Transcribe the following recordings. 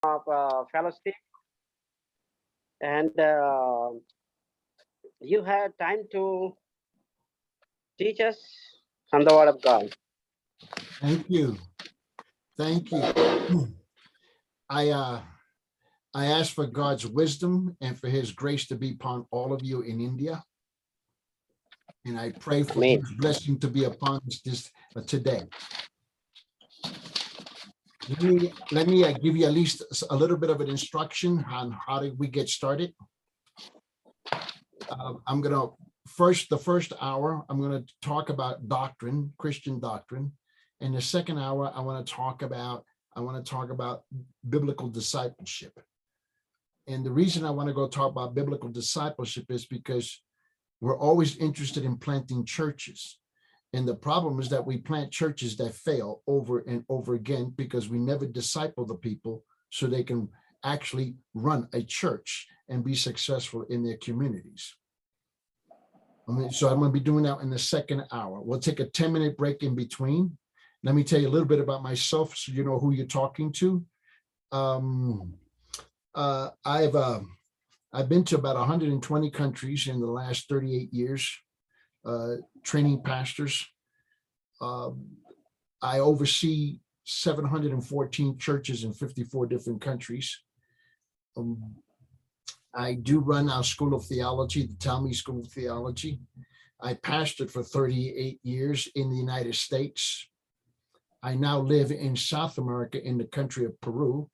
fellowship, and you had time to teach us from the Word of God. Thank you. Thank you. I uh I ask for God's wisdom and for his grace to be upon all of you in India. And I pray for Amen. his blessing to be upon us this today. Let me give you at least a little bit of an instruction on how do we get started. I'm going to the first hour, I'm going to talk about doctrine, Christian doctrine. And the second hour, I want to talk about biblical discipleship. And the reason I want to go talk about biblical discipleship is because we're always interested in planting churches. And the problem is that we plant churches that fail over and over again because we never disciple the people so they can actually run a church and be successful in their communities. So I'm going to be doing that in the second hour. We'll take a 10-minute break in between. Let me tell you a little bit about myself so you know who you're talking to. I've been to about 120 countries in the last 38 years, training pastors. I oversee 714 churches in 54 different countries. I do run our School of Theology, the Talmud School of Theology. I pastored for 38 years in the United States. I now live in South America in the country of Peru,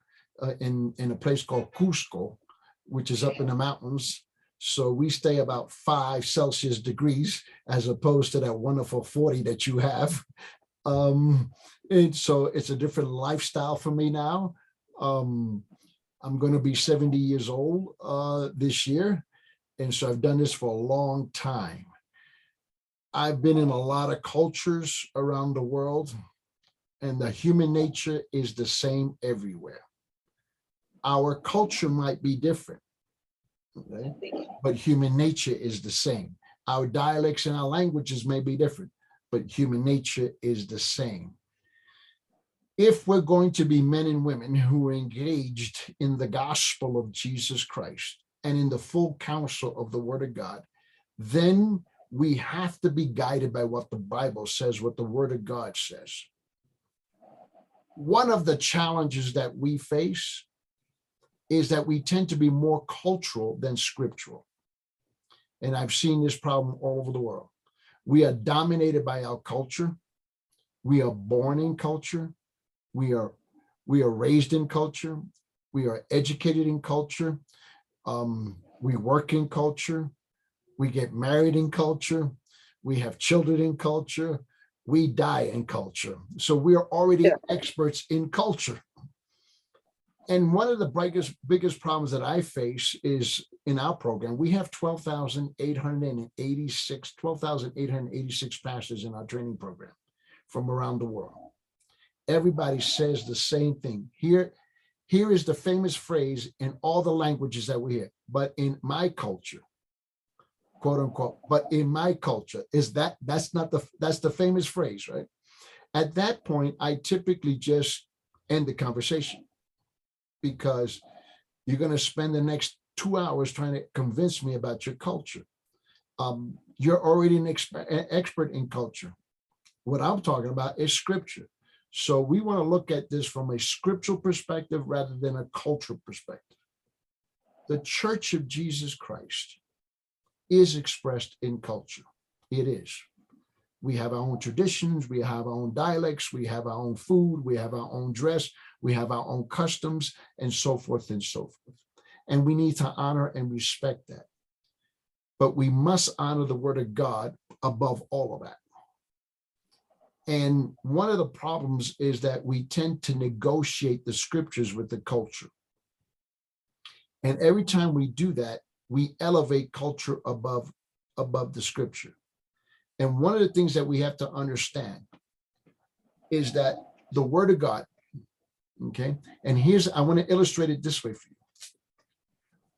in a place called Cusco, which is up in the mountains. So we stay about 5 Celsius degrees as opposed to that wonderful 40 that you have. And so it's a different lifestyle for me now. I'm going to be 70 years old this year. And so I've done this for a long time. I've been in a lot of cultures around the world, and the human nature is the same everywhere. Our culture might be different, okay? But human nature is the same. Our dialects and our languages may be different, but human nature is the same. If we're going to be men and women who are engaged in the gospel of Jesus Christ and in the full counsel of the Word of God, then we have to be guided by what the Bible says, what the Word of God says. One of the challenges that we face is that we tend to be more cultural than scriptural. And I've seen this problem all over the world. We are dominated by our culture. We are born in culture. We are raised in culture. We are educated in culture. We work in culture. We get married in culture. We have children in culture. We die in culture. So we are already experts in culture. And one of the biggest problems that I face is in our program, we have 12,886 pastors in our training program from around the world. Everybody says the same thing. Here is the famous phrase in all the languages that we hear, but in my culture, quote unquote, but in my culture, that's the famous phrase, right? At that point, I typically just end the conversation, because you're going to spend the next 2 hours trying to convince me about your culture. You're already an expert in culture. What I'm talking about is scripture. So we want to look at this from a scriptural perspective rather than a cultural perspective. The Church of Jesus Christ is expressed in culture. It is. We have our own traditions, we have our own dialects, we have our own food, we have our own dress, we have our own customs, and so forth and so forth. And we need to honor and respect that. But we must honor the Word of God above all of that. And one of the problems is that we tend to negotiate the scriptures with the culture. And every time we do that, we elevate culture above the scripture. And one of the things that we have to understand is that the Word of God, okay? And I want to illustrate it this way for you.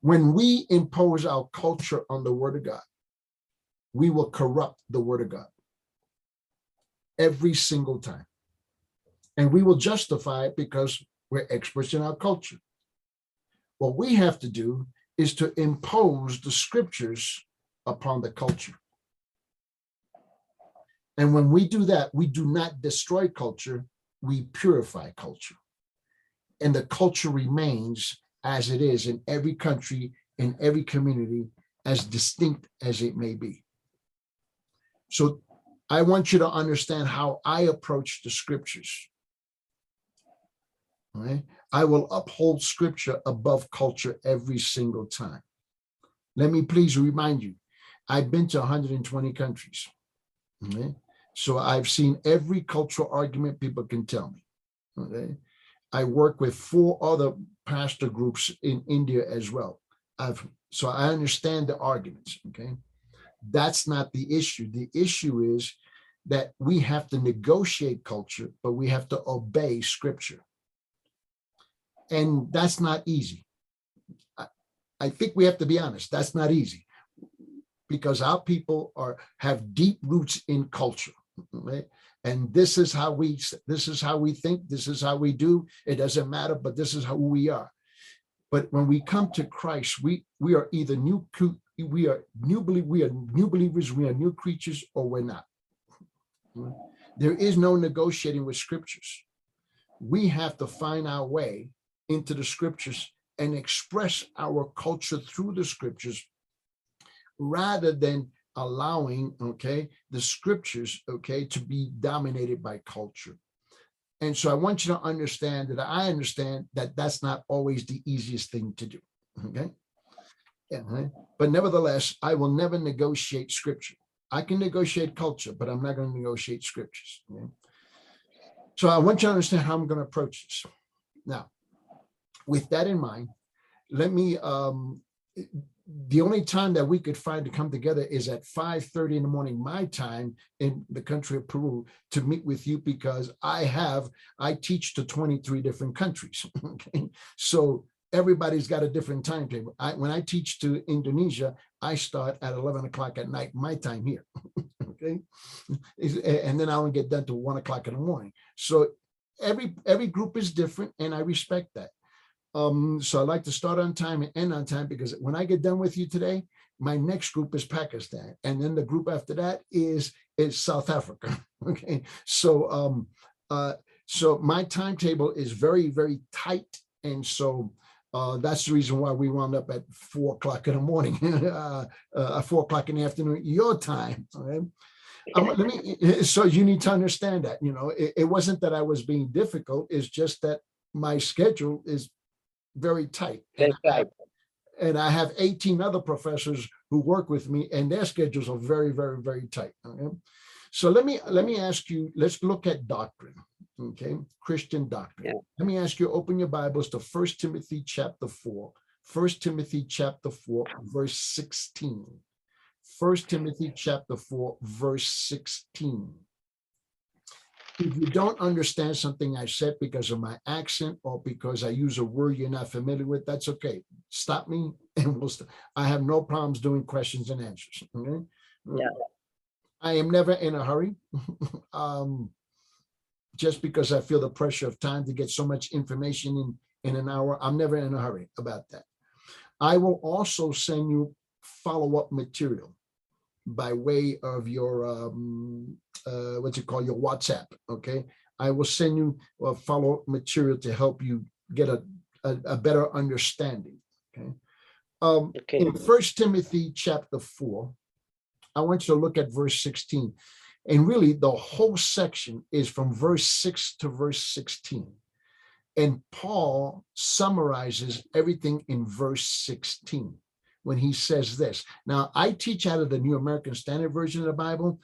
When we impose our culture on the Word of God, we will corrupt the Word of God every single time. And we will justify it because we're experts in our culture. What we have to do is to impose the scriptures upon the culture. And when we do that, we do not destroy culture, we purify culture. And the culture remains as it is in every country, in every community, as distinct as it may be. So I want you to understand how I approach the scriptures. All right? I will uphold scripture above culture every single time. Let me please remind you, I've been to 120 countries. Okay? So I've seen every cultural argument people can tell me. Okay? I work with 4 other pastor groups in India as well. So I understand the arguments. Okay? That's not the issue. The issue is that we have to negotiate culture, but we have to obey scripture. And that's not easy. I think we have to be honest. That's not easy because our people have deep roots in culture. Right? And this is how we think, this is how we do. It doesn't matter, but this is who we are. But when we come to Christ, we are either new believers, we are new creatures, or we're not. There is no negotiating with scriptures. We have to find our way into the scriptures and express our culture through the scriptures rather than allowing, okay, the scriptures, okay, to be dominated by culture. And so I want you to understand that I understand that that's not always the easiest thing to do, okay? Yeah, right? But nevertheless, I will never negotiate scripture. I can negotiate culture, but I'm not going to negotiate scriptures. Okay? So I want you to understand how I'm going to approach this. Now, with that in mind, let me, the only time that we could find to come together is at 5:30 in the morning, my time in the country of Peru, to meet with you because I teach to 23 different countries. Okay, so everybody's got a different timetable. When I teach to Indonesia, I start at 11 o'clock at night, my time here. Okay, and then I don't get done till 1 o'clock in the morning. So every group is different, and I respect that. So I like to start on time and end on time because when I get done with you today, my next group is Pakistan. And then the group after that is South Africa. Okay. So, so my timetable is very, very tight. And so that's the reason why we wound up at 4 o'clock in the morning, 4 o'clock in the afternoon, your time. Okay? So you need to understand that, you know, it wasn't that I was being difficult. It's just that my schedule is very tight. And I have 18 other professors who work with me, and their schedules are very, very, very tight. Okay? So let me ask you, let's look at doctrine, okay? Christian doctrine. Yeah. Let me ask you, open your Bibles to 1 Timothy chapter 4. 1 Timothy chapter 4, verse 16. 1 Timothy chapter 4, verse 16. If you don't understand something I said because of my accent or because I use a word you're not familiar with, that's okay. Stop me and we'll I have no problems doing questions and answers. Okay? Yeah. I am never in a hurry. Just because I feel the pressure of time to get so much information in an hour, I'm never in a hurry about that. I will also send you follow-up material by way of your your WhatsApp. Okay, I will send you follow-up material to help you get a better understanding. Okay. In 1 Timothy chapter 4, I want you to look at verse 16, and really the whole section is from verse 6 to verse 16, and Paul summarizes everything in verse 16. When he says this. Now, I teach out of the New American Standard Version of the Bible.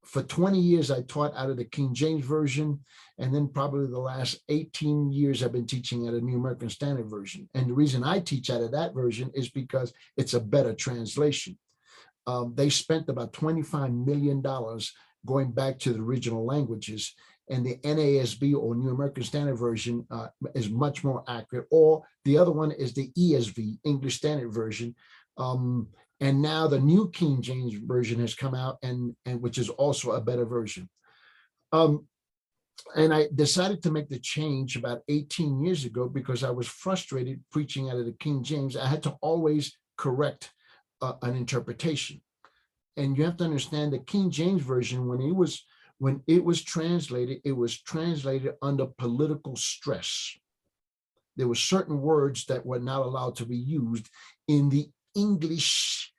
For 20 years, I taught out of the King James Version. And then probably the last 18 years, I've been teaching out of the New American Standard Version. And the reason I teach out of that version is because it's a better translation. They spent about $25 million going back to the original languages. And the NASB, or New American Standard Version, is much more accurate. Or the other one is the ESV, English Standard Version. And now the New King James Version has come out, and which is also a better version. And I decided to make the change about 18 years ago because I was frustrated preaching out of the King James. I had to always correct an interpretation. And you have to understand the King James Version, when it was translated under political stress. There were certain words that were not allowed to be used in the English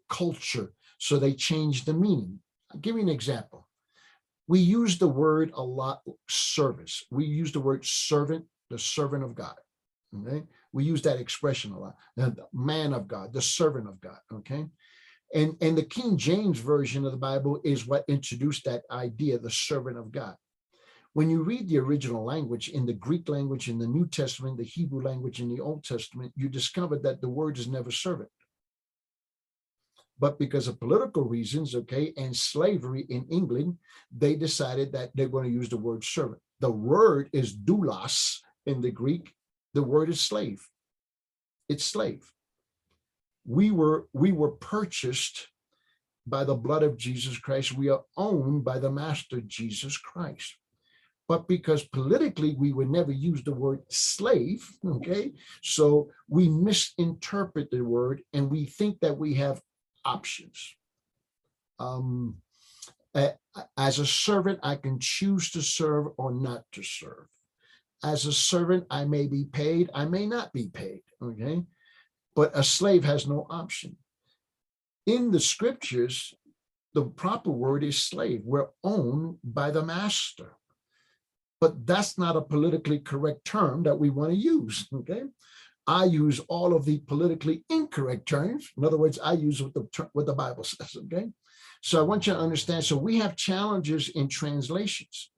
culture. So they changed the meaning. I'll give you an example. We use the word a lot, service. We use the word servant, the servant of God. Okay. We use that expression a lot. The man of God, the servant of God. Okay. And the King James Version of the Bible is what introduced that idea, the servant of God. When you read the original language in the Greek language, in the New Testament, the Hebrew language, in the Old Testament, you discover that the word is never servant. But because of political reasons, okay, and slavery in England, they decided that they're going to use the word servant. The word is doulos in the Greek. The word is slave. It's slave. We were purchased by the blood of Jesus Christ. We are owned by the Master Jesus Christ. But because politically we would never use the word slave, okay, so we misinterpret the word and we think that we have options. As a servant, I can choose to serve or not to serve. As a servant, I may be paid, I may not be paid, okay? But a slave has no option. In the scriptures, the proper word is slave. We're owned by the master. But that's not a politically correct term that we want to use, okay? I use all of the politically incorrect terms. In other words, I use what the Bible says, okay? So I want you to understand, so we have challenges in translations.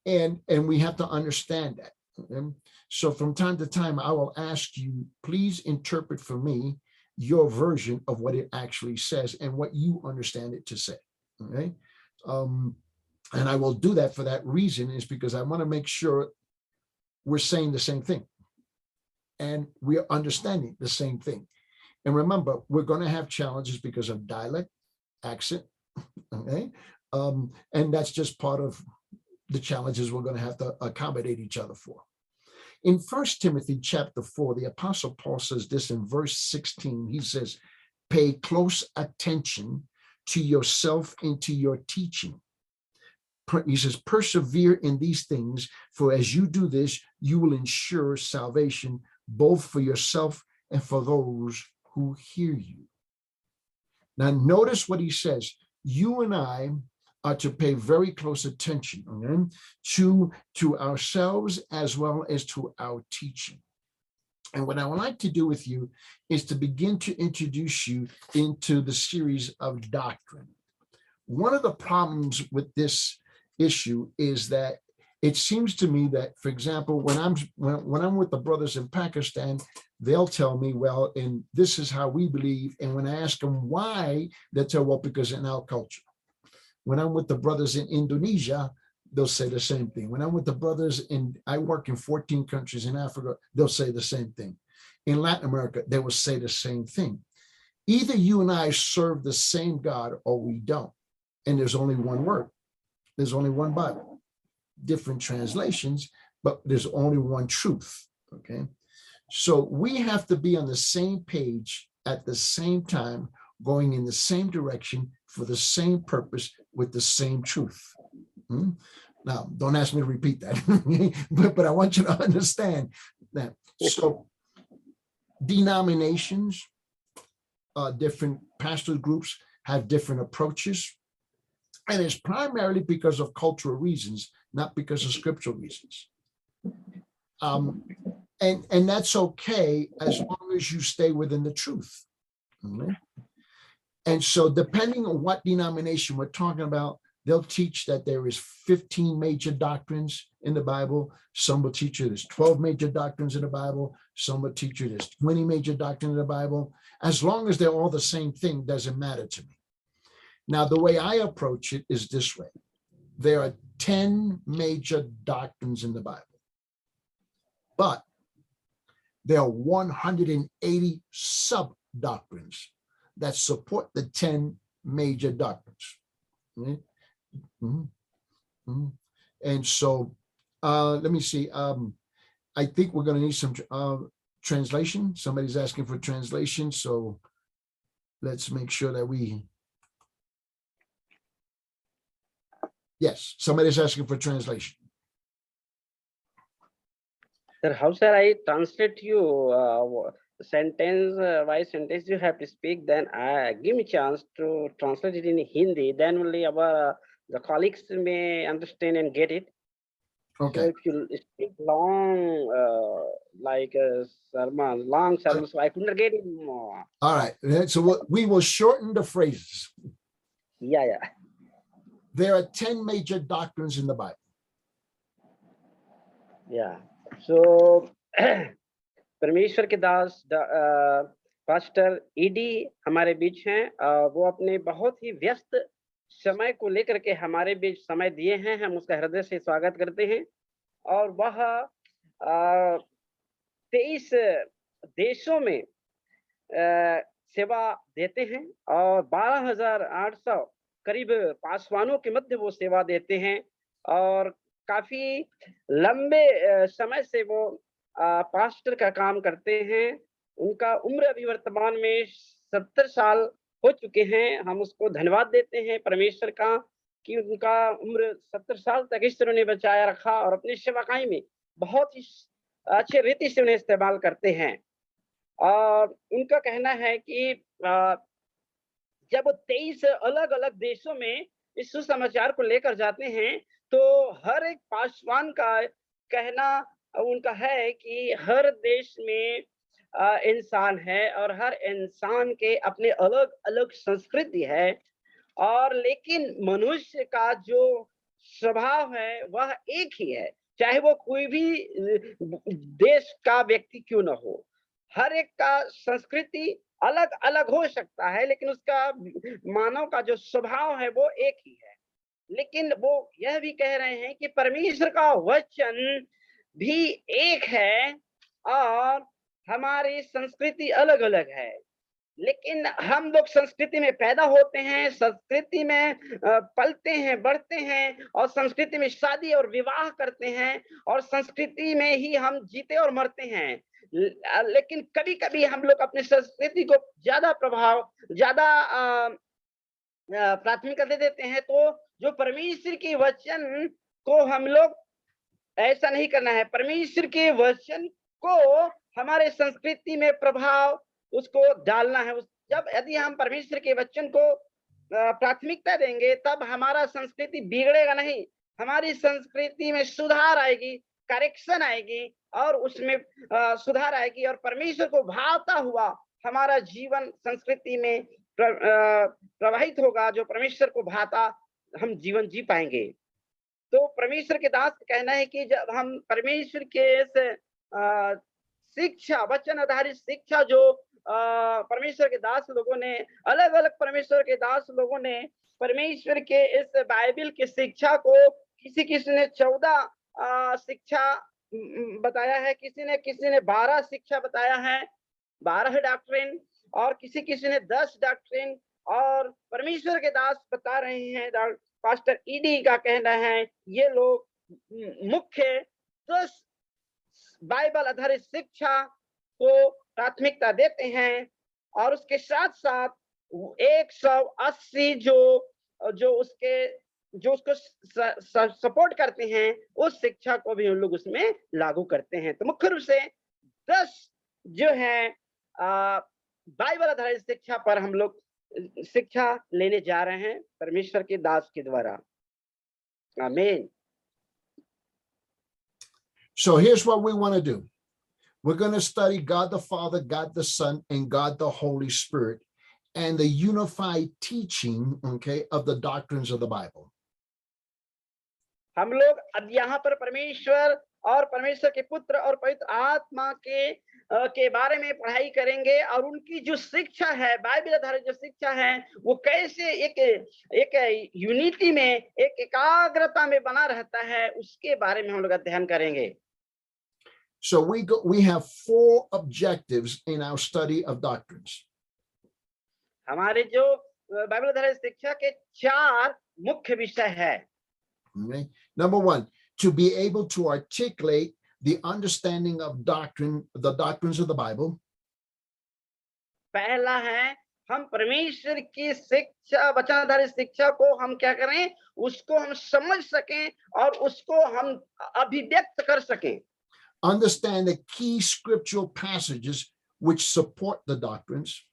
And we have to understand that. Okay? So from time to time, I will ask you, please interpret for me your version of what it actually says and what you understand it to say, okay? And I will do that for that reason, is because I want to make sure we're saying the same thing and we are understanding the same thing. And remember, we're going to have challenges because of dialect, accent, okay? And that's just part of the challenges we're going to have to accommodate each other for. In 1 Timothy chapter 4, the Apostle Paul says this in verse 16. He says, pay close attention to yourself and to your teaching. He says, persevere in these things, for as you do this, you will ensure salvation both for yourself and for those who hear you. Now, notice what he says. You and I are to pay very close attention, okay, to ourselves as well as to our teaching. And what I would like to do with you is to begin to introduce you into the series of doctrine. One of the problems with this issue is that it seems to me that, for example, when I'm with the brothers in Pakistan, they'll tell me, well, and this is how we believe. And when I ask them why, they'll tell, well, because in our culture. When I'm with the brothers in Indonesia, they'll say the same thing. When I'm with the brothers I work in 14 countries in Africa, they'll say the same thing. In Latin America, they will say the same thing. Either you and I serve the same God or we don't. And there's only one word. There's only one Bible, different translations, but there's only one truth, okay? So we have to be on the same page at the same time, going in the same direction for the same purpose with the same truth. Now, don't ask me to repeat that, but I want you to understand that. So denominations, different pastor groups have different approaches. And it's primarily because of cultural reasons, not because of scriptural reasons. And that's okay as long as you stay within the truth. Okay? And so depending on what denomination we're talking about, they'll teach that there is 15 major doctrines in the Bible. Some will teach you there's 12 major doctrines in the Bible. Some will teach you there's 20 major doctrines in the Bible. As long as they're all the same thing, doesn't matter to me. Now, the way I approach it is this way. There are 10 major doctrines in the Bible, but there are 180 sub-doctrines that support the 10 major doctrines. Mhm. And so, let me see. I think we're going to need some translation. Somebody's asking for translation, so let's make sure that we. Yes, somebody's asking for translation. Sir, how shall I translate you sentence by sentence you have to speak? Then give me chance to translate it in Hindi. Then only our the colleagues may understand and get it. So Okay. if you speak long, like a sermon, long sermon, so I could not get it more. All right. So we will shorten the phrases. Yeah. There are 10 major doctrines in the Bible. Yeah. So परमेश्वर के दास pastor ED हमारे बीच हैं। वो अपने बहुत ही व्यस्त समय को लेकर के हमारे बीच समय दिए हैं। हम उसका हृदय से स्वागत करते हैं। और वह 23 देशों में सेवा देते हैं और 12,800 करीब पासवानों के मध्य वो सेवा देते हैं और काफी लंबे समय से वो पास्टर का काम करते हैं। उनका उम्र अभी वर्तमान में 70 साल हो चुके हैं। हम उसको धन्यवाद देते हैं परमेश्वर का कि उनका उम्र 70 साल तक ईश्वर ने बचाया रखा और अपनी सेवकाई में बहुत ही अच्छे रीति से उन्हें इस्तेमाल करते हैं। और उनका कहना है कि जब 23 अलग-अलग देशों में इस सुसमाचार को लेकर जाते हैं, तो हर एक पासवान का कहना उनका है कि हर देश में इंसान है और हर इंसान के अपने अलग-अलग संस्कृति है और लेकिन मनुष्य का जो स्वभाव है वह एक ही है, चाहे वो कोई भी देश का व्यक्ति क्यों न हो। हर एक का संस्कृति अलग-अलग हो सकता है, लेकिन उसका मानव का जो स्वभाव है वो एक ही है। लेकिन वो यह भी कह रहे हैं कि परमेश्वर का वचन भी एक है और हमारी संस्कृति अलग-अलग है। लेकिन हम लोग संस्कृति में पैदा होते हैं, संस्कृति में पलते हैं, बढ़ते हैं और संस्कृति में शादी और विवाह करते हैं और संस्कृति में ही हम जीते और मरते हैं। लेकिन कभी-कभी हम लोग अपनी संस्कृति को ज़्यादा प्राथमिकता दे देते हैं। तो जो परमेश्वर के वचन को हम लोग ऐसा नहीं करना है। परमेश्वर के वचन को हमारे संस्कृति में प्रभाव उसको डालना है। जब यदि हम परमेश्वर के वचन को प्राथमिकता देंगे, तब हमारा संस्कृति बिगड़ेगा नहीं। हमारी संस्कृति में सुधार आएगी, करेक्शन आएगी और उसमें सुधार आएगी और परमेश्वर को भाता हुआ हमारा जीवन संस्कृति में प्रवाहित होगा। जो परमेश्वर को भाता हम जीवन जी पाएंगे। तो परमेश्वर के दास का कहना है कि जब हम परमेश्वर के इस शिक्षा, वचन आधारित शिक्षा जो परमेश्वर के दास लोगों ने अलग-अलग परमेश्वर के दास लोगों ने परमेश्वर के इस बाइबल की शिक्षा को किसी ने 14 शिक्षा बताया है, किसी ने 12 शिक्षा बताया है, 12 डॉक्ट्रिन और किसी ने 10 डॉक्ट्रिन और परमेश्वर के दास बता रहे हैं। पास्टर ईडी का कहना है ये लोग मुख्य 10 बाइबल आधारित शिक्षा को प्राथमिकता देते हैं और उसके साथ-साथ 180 जो उसको सपोर्ट करते हैं, उस शिक्षा को भी उन लोग उसमें लागू करते हैं। तो मुख्य रूप से 10 जो है बाइबल आधारित शिक्षा पर हम लोग शिक्षा लेने जा रहे हैं परमेश्वर के दास के द्वारा। आमीन। So here's what we want to do. We're going to study God the Father, God the Son, and God the Holy Spirit, and the unified teaching, okay, of the doctrines of the Bible. हम लोग अब यहाँ पर परमेश्वर और परमेश्वर के पुत्र और पवित्र आत्मा के बारे में पढ़ाई करेंगे और उनकी जो शिक्षा है, बाइबल आधारित जो शिक्षा है, वो कैसे एक यूनिटी में, एक एकाग्रता में बना रहता है, उसके बारे में हम लोग अध्ययन करेंगे। So we have 4 objectives in our study of doctrines. हमारे जो बाइबल आधारित शिक्षा के 4 मुख्य विषय है। Okay? Number one, to be able to articulate the understanding of doctrine, the doctrines of the Bible. पहला है हम परमेश्वर की शिक्षा, वचन आधारित शिक्षा को हम क्या करें, उसको हम समझ सकें और उसको हम अभिव्यक्त कर सकें। Understand the key scriptural passages which support the doctrines.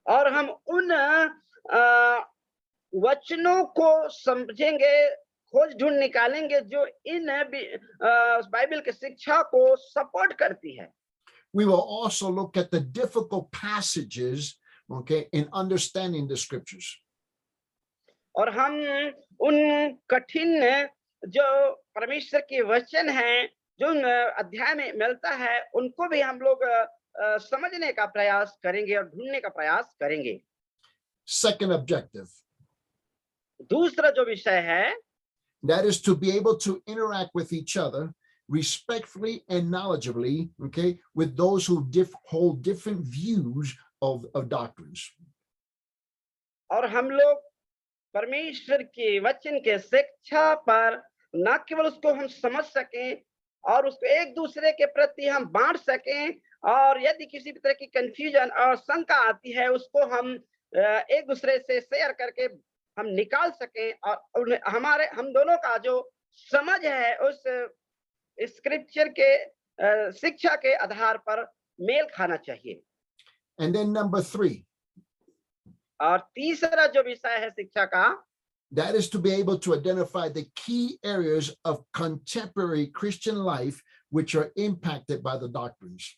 और हम उन वचनों को समझेंगे, खोज ढूंढ निकालेंगे जो इन बाइबल की शिक्षा को सपोर्ट करती है। We will also look at the difficult passages, okay, in understanding the scriptures. और हम उन कठिन जो परमेश्वर के वचन हैं, जो अध्याय में मिलता है, उनको भी हम लोग समझने का प्रयास करेंगे और ढूंढने का प्रयास करेंगे। Second objective, दूसरा जो विषय है, that is to be able to interact with each other respectfully and knowledgeably, okay, with those who hold different views of doctrines. और हम लोग परमेश्वर के वचन के शिक्षा पर न केवल उसको हम समझ सकें और उसको एक दूसरे के प्रति हम बांट सकें, और यदि किसी भी तरह की कंफ्यूजन और शंका आती है, उसको हम एक दूसरे से शेयर करके हम निकाल सकें, और हम दोनों का जो समझ है उस स्क्रिप्चर के शिक्षा के आधार पर मेल खाना चाहिए। And then number 3, और तीसरा जो विषय है शिक्षा का, that is to be able to identify the key areas of contemporary Christian life which are impacted by the doctrines.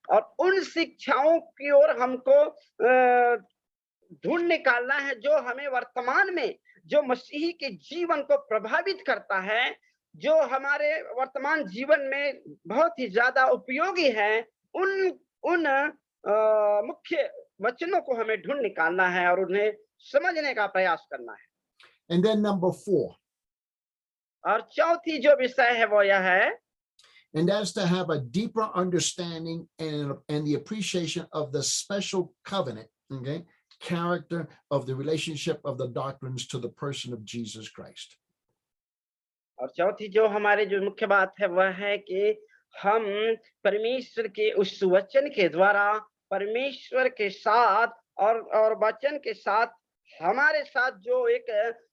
और उन शिक्षाओं की ओर हमको ढूंढ निकालना है जो हमें वर्तमान में जो मसीही के जीवन को प्रभावित करता है, जो हमारे वर्तमान जीवन में बहुत ही ज्यादा उपयोगी है। उन मुख्य वचनों को हमें ढूंढ निकालना है और उन्हें समझने का प्रयास करना है। And then number 4, और चौथी जो विषय है वो यह है, and that's to have a deeper understanding and the appreciation of the special covenant, okay, character of the relationship of the doctrines to the person of Jesus Christ. और चौथी जो हमारे जो मुख्य बात है वह है कि हम परमेश्वर के उस वचन के द्वारा परमेश्वर के साथ और वचन के साथ हमारे साथ जो एक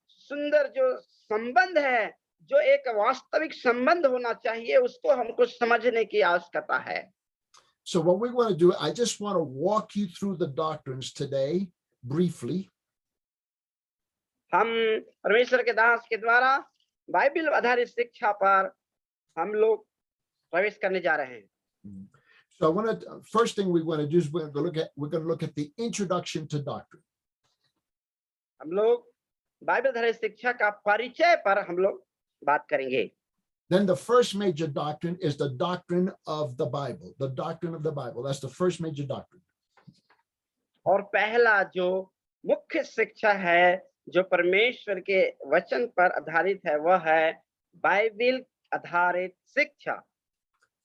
सुंदर जो संबंध है, जो एक वास्तविक संबंध होना चाहिए, उसको हमको समझने की आवश्यकता है। So what we want to do, I just want to walk you through the doctrines today briefly. हम परमेश्वर के दास के द्वारा बाइबल आधारित शिक्षा पर हम लोग प्रवेश करने जा रहे हैं। So I want to, first thing we want to do is we're going to look at the introduction to doctrine. हम लोग बाइबल आधारित शिक्षा का परिचय पर हम लोग बात करेंगे। Then the first major doctrine is the doctrine of the Bible. The doctrine of the Bible. That's the first major doctrine. और पहला जो मुख्य शिक्षा है जो परमेश्वर के वचन पर आधारित है वह है बाइबल आधारित शिक्षा।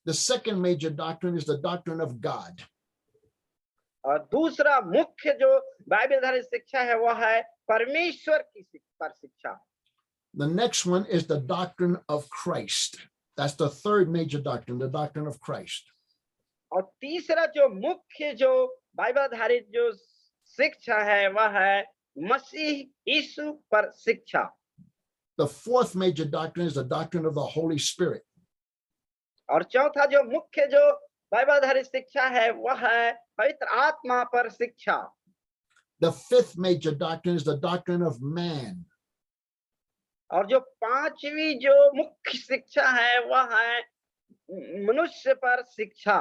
The second major doctrine is the doctrine of God. और दूसरा मुख्य जो बाइबल आधारित शिक्षा है वह है परमेश्वर की शिक्षा। The next one is the doctrine of Christ. That's the third major doctrine, the doctrine of Christ. और तीसरा जो मुख्य जो बाइबल आधारित जो शिक्षा है वह है मसीह यीशु पर शिक्षा। The fourth major doctrine is the doctrine of the Holy Spirit. और चौथा जो मुख्य जो बाइबल आधारित शिक्षा है वह है पवित्र आत्मा पर शिक्षा। The fifth major doctrine is the doctrine of man. और जो पांचवी जो मुख्य शिक्षा है वह है मनुष्य पर शिक्षा।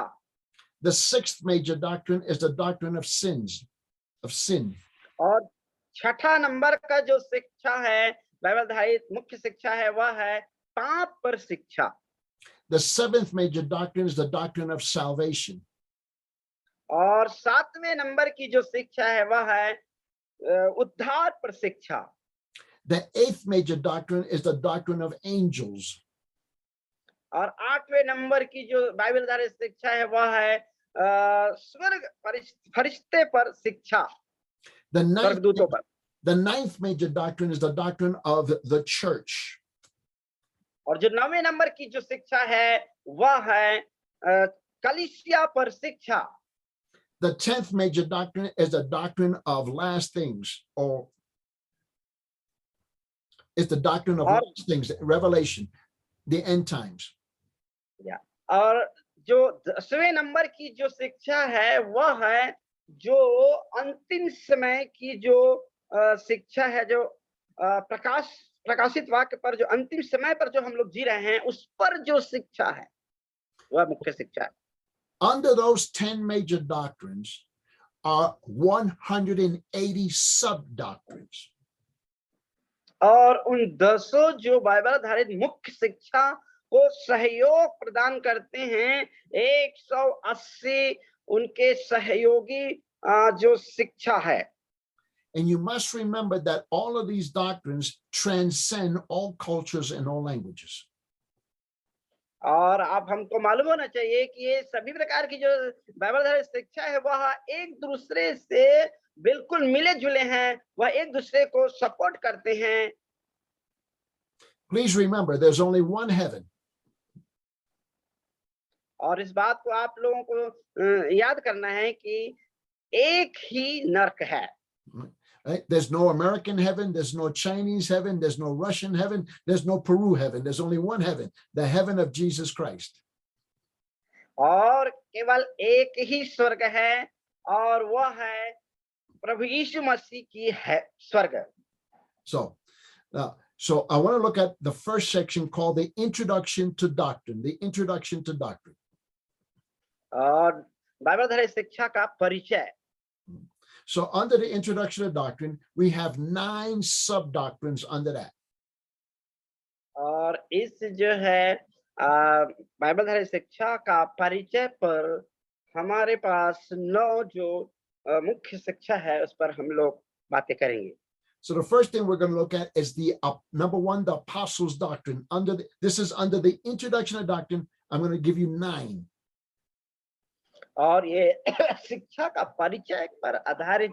The sixth major doctrine is the doctrine of sin. और छठा नंबर का जो शिक्षा है बाइबल आधारित मुख्य शिक्षा है वह है पाप पर शिक्षा। The seventh major doctrine is the doctrine of salvation. और सातवें नंबर की जो शिक्षा है वह है उद्धार पर शिक्षा। The eighth major doctrine is the doctrine of angels. और आठवें नंबर की जो बाइबल आधारित शिक्षा है वह है स्वर्ग फरिश्ते पर शिक्षा, The स्वर्गदूतों पर। The ninth major doctrine is the doctrine of the church. और जो 9वें नंबर की जो शिक्षा है वह है कलीसिया पर शिक्षा। The 10th major doctrine is the doctrine of last things, or is the doctrine of last things, revelation, the end times. और जो 10वें नंबर की जो शिक्षा है वह है जो अंतिम समय की जो शिक्षा है, जो प्रकाशित वाक्य पर, जो अंतिम समय पर जो हम लोग जी रहे हैं उस पर जो शिक्षा है वह मुख्य शिक्षा है। Under those 10 major doctrines are 180 sub-doctrines. और उन 10 जो बाइबल आधारित मुख्य शिक्षा को सहयोग प्रदान करते हैं, 180 उनके सहयोगी जो शिक्षा है। And you must remember that all of these doctrines transcend all cultures and all languages. और अब हमको मालूम होना चाहिए कि ये सभी प्रकार की जो बाइबल आधारित शिक्षा है वह एक दूसरे से बिल्कुल मिले जुले हैं, वह एक दूसरे को सपोर्ट करते हैं। Please remember, there's only one heaven. और इस बात को आप लोगों को याद करना है कि एक ही नरक है। Right? There's no American heaven, there's no Chinese heaven, there's no Russian heaven, there's no Peru heaven. There's only one heaven, the heaven of Jesus Christ. और केवल एक ही स्वर्ग है और वह है प्रभु यीशु मसीह की है स्वर्ग। So I want to look at the first section called the Introduction to Doctrine, the Introduction to Doctrine. और बाइबल आधारित शिक्षा का परिचय। So under the Introduction to Doctrine, we have 9 sub-doctrines under that. और इस जो है बाइबल आधारित शिक्षा का परिचय पर हमारे पास 9 जो मुख्य शिक्षा है उस पर हम लोग बातें करेंगे। So the first thing we're going to look at is the number 1, the Apostles' Doctrine. This is under the Introduction to Doctrine. I'm going to give you 9. और ये शिक्षा का परिचय पर आधारित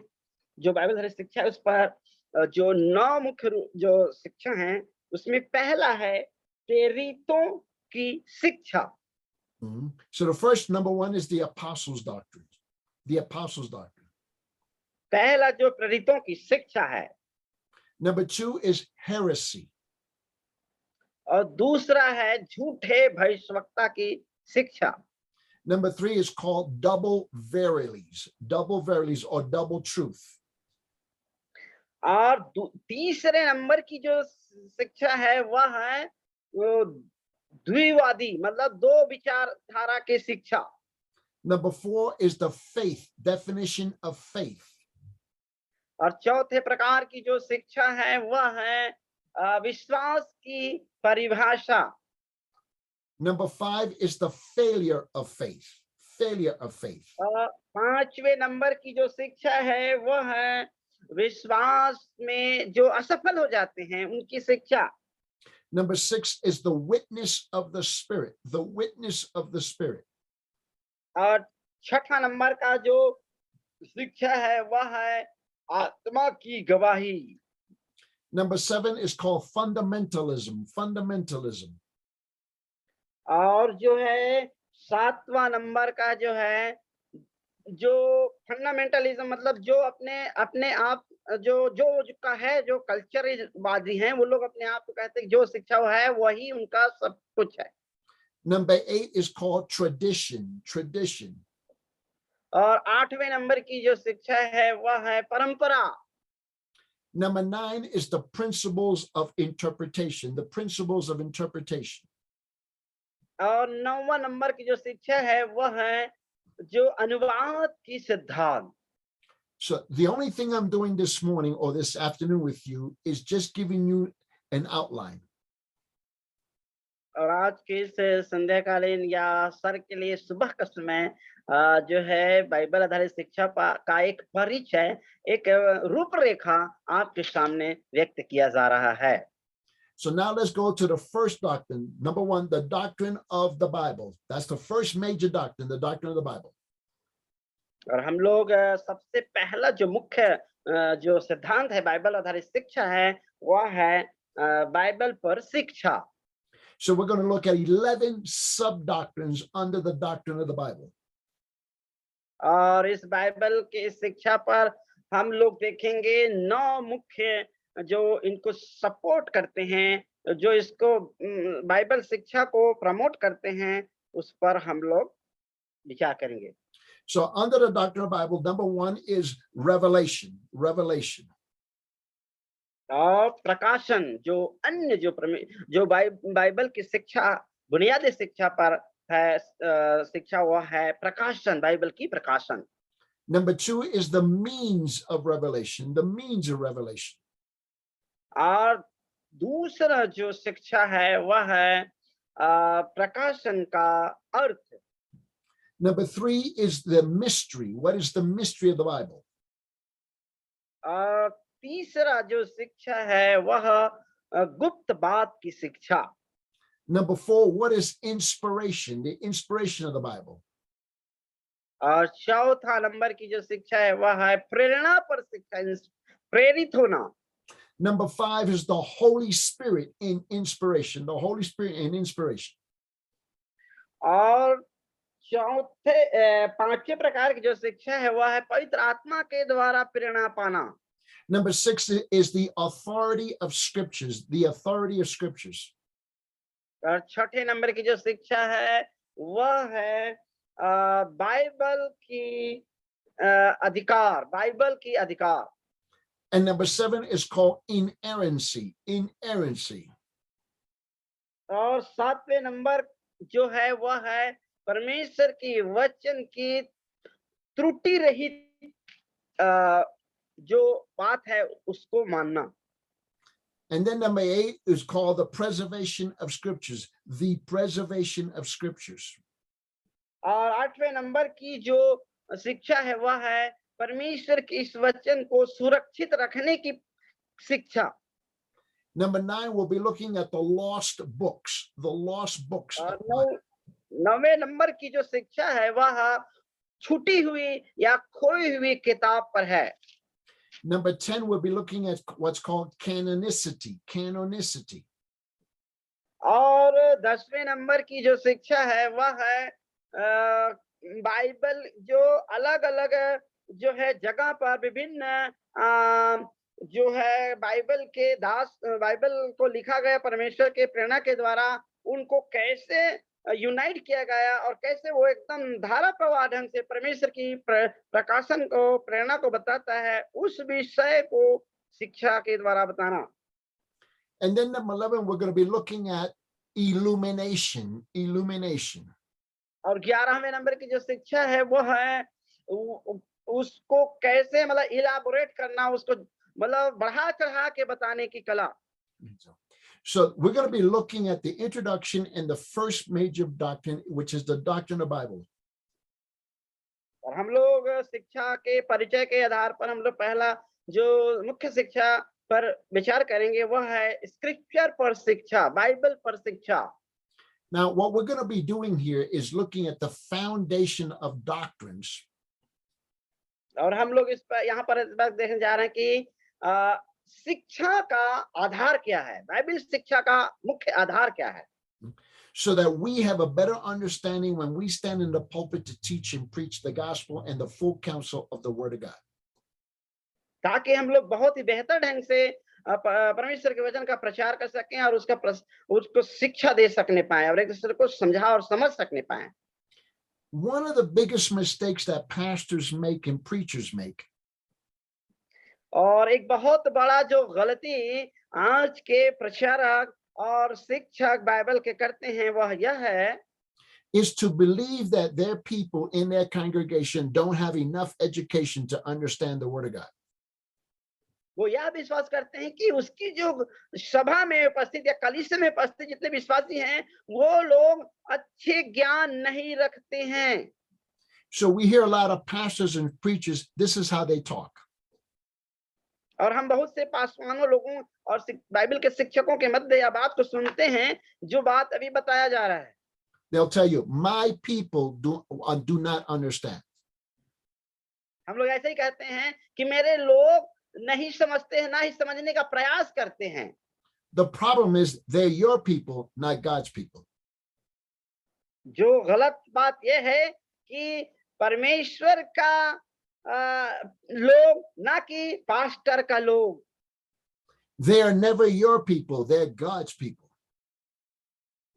जो बाइबल आधारित शिक्षा है उस पर जो 9 मुख्य जो शिक्षा हैं उसमें पहला है प्रेरितों की शिक्षा। So the first, number 1, is the Apostles' Doctrine. The Apostles' Doctrine. पहला जो प्रेरितों की शिक्षा है। Number 2 is heresy. और दूसरा है झूठे भविष्यवक्ता की शिक्षा। Number 3 is called double verities or double truth. और तीसरे नंबर की जो शिक्षा है वह है द्विवादी, मतलब 2 विचारधारा की शिक्षा। Number 4 is the faith, definition of faith. और चौथे प्रकार की जो शिक्षा है वह है विश्वास की परिभाषा। Number 5 is the failure of faith. Failure of faith. और 5वें नंबर की जो शिक्षा है वह है विश्वास में जो असफल हो जाते हैं उनकी शिक्षा। Number 6 is the witness of the Spirit. The witness of the Spirit. और छठा नंबर का जो शिक्षा है वह है आत्मा की गवाही। Number 7 is called fundamentalism. Fundamentalism. और जो है 7वां नंबर का जो है जो फंडामेंटलिज्म, मतलब जो अपने आप जो का है, जो कल्चरवादी हैं वो लोग अपने आप को कहते हैं जो शिक्षा है वही उनका सब कुछ है। Number 8 is called tradition. Tradition. और 8वें नंबर की जो शिक्षा है वह है परंपरा। Number 9 is the principles of interpretation. The principles of interpretation. और 9वां नंबर की जो शिक्षा है वह है जो अनुवाद की सिद्धांत। So the only thing I'm doing this morning or this afternoon with you is just giving you an outline. और आज के इस संध्याकालीन या सर के लिए सुबह का समय जो है बाइबल आधारित शिक्षा का एक परिचय, एक रूपरेखा आपके सामने व्यक्त किया जा रहा है। So now let's go to the first doctrine. Number 1, the doctrine of the Bible. That's the first major doctrine, the doctrine of the Bible. और हम लोग सबसे पहला जो मुख्य जो सिद्धांत है बाइबल आधारित शिक्षा है वह है बाइबल पर शिक्षा। So we're going to look at 11 sub doctrines under the doctrine of the Bible. और इस बाइबल की शिक्षा पर हम लोग देखेंगे 9 मुख्य जो इनको सपोर्ट करते हैं, जो इसको बाइबल शिक्षा को प्रमोट करते हैं, उस पर हम लोग विचार करेंगे। So under the doctrine of the Bible, number one is revelation. Revelation. और प्रकाशन जो अन्य जो बाइबल की शिक्षा बुनियादी शिक्षा पर है, शिक्षा वह है प्रकाशन, बाइबल की प्रकाशन। Number two is the means of revelation. The means of revelation. और दूसरा जो शिक्षा है वह है प्रकाशन का अर्थ। Number three is the mystery. What is the mystery of the Bible? और तीसरा जो शिक्षा है वह गुप्त बात की शिक्षा। Number four, what is inspiration? The inspiration of the Bible. और चौथा नंबर की जो शिक्षा है वह है प्रेरणा पर शिक्षा, प्रेरित होना। Number five is the Holy Spirit in inspiration. The Holy Spirit in inspiration. और पांचवें प्रकार की जो शिक्षा है वह है पवित्र आत्मा के द्वारा प्रेरणा पाना। Number six is the authority of scriptures. The authority of scriptures. और छठे नंबर की जो शिक्षा है वह है बाइबल की अधिकार, बाइबल की अधिकार। And number seven is called inerrancy. Inerrancy. और सातवें नंबर जो है वह है परमेश्वर की वचन की त्रुटि रहित जो बात है उसको मानना। And then number eight is called the preservation of scriptures. The preservation of scriptures. और आठवें नंबर की जो शिक्षा है वह है परमेश्वर के इस वचन को सुरक्षित रखने की शिक्षा। Number nine, we'll be looking at the lost books. The lost books. नौवें नंबर की जो शिक्षा है वह छूटी हुई या खोई हुई किताब पर है। Number 10, we'll be looking at what's called canonicity. Canonicity. और 10वें नंबर की जो शिक्षा है वह है बाइबल जो अलग-अलग जो है जगह पर विभिन्न जो है बाइबल के दास, बाइबल को लिखा गया परमेश्वर के प्रेरणा के द्वारा उनको कैसे यूनाइट किया गया और कैसे वो एकदम धारा प्रवाह ढंग से परमेश्वर की प्रकाशन को, प्रेरणा को बताता है, उस विषय को शिक्षा के द्वारा बताना। And then number 11, we're going to be looking at illumination. Illumination. और 11वें नंबर की जो शिक्षा है वो है उसको कैसे मतलब इलाबोरेट करना, उसको मतलब बढ़ा चढ़ा के बताने की कला। So we're going to be looking at the introduction and the first major doctrine, which is the doctrine of the Bible. और हम लोग शिक्षा के परिचय के आधार पर हम लोग पहला जो मुख्य शिक्षा पर विचार करेंगे वह है स्क्रिप्चर पर शिक्षा, बाइबल पर शिक्षा। Now, what we're going to be doing here is looking at the foundation of doctrines. और हम लोग इस पर यहाँ पर इस बात देखने जा रहे हैं कि शिक्षा का आधार क्या है, बाइबल शिक्षा का मुख्य आधार क्या है। So that we have a better understanding when we stand in the pulpit to teach and preach the gospel and the full counsel of the word of God. ताकि हम लोग बहुत ही बेहतर ढंग से परमेश्वर के वचन का प्रचार कर सकें और उसको शिक्षा दे सकने पाए और एक दूसरे को समझा और समझ सकने पाए। One of the biggest mistakes that pastors make and preachers make और एक बहुत बड़ा जो गलती आज के प्रचारक और शिक्षक बाइबल के करते हैं वह यह है is to believe that their people in their congregation don't have enough education to understand the word of God. वो यह विश्वास करते हैं कि उसकी जो सभा में उपस्थित या कलीसिया में उपस्थित जितने विश्वासी हैं वो लोग अच्छे ज्ञान नहीं रखते हैं। So we hear a lot of pastors and preachers, this is how they talk. और हम बहुत से पासवानों लोगों और बाइबल के शिक्षकों के मध्य यह बात को सुनते हैं जो बात अभी बताया जा रहा है। They'll tell you, my people do not understand. हम लोग ऐसे ही कहते हैं कि मेरे लोग नहीं समझते हैं, ना ही समझने का प्रयास करते हैं। The problem is they're your people, not God's people. जो गलत बात यह है कि परमेश्वर का लोग, ना कि पास्टर का लोग। They are never your people, they're God's people.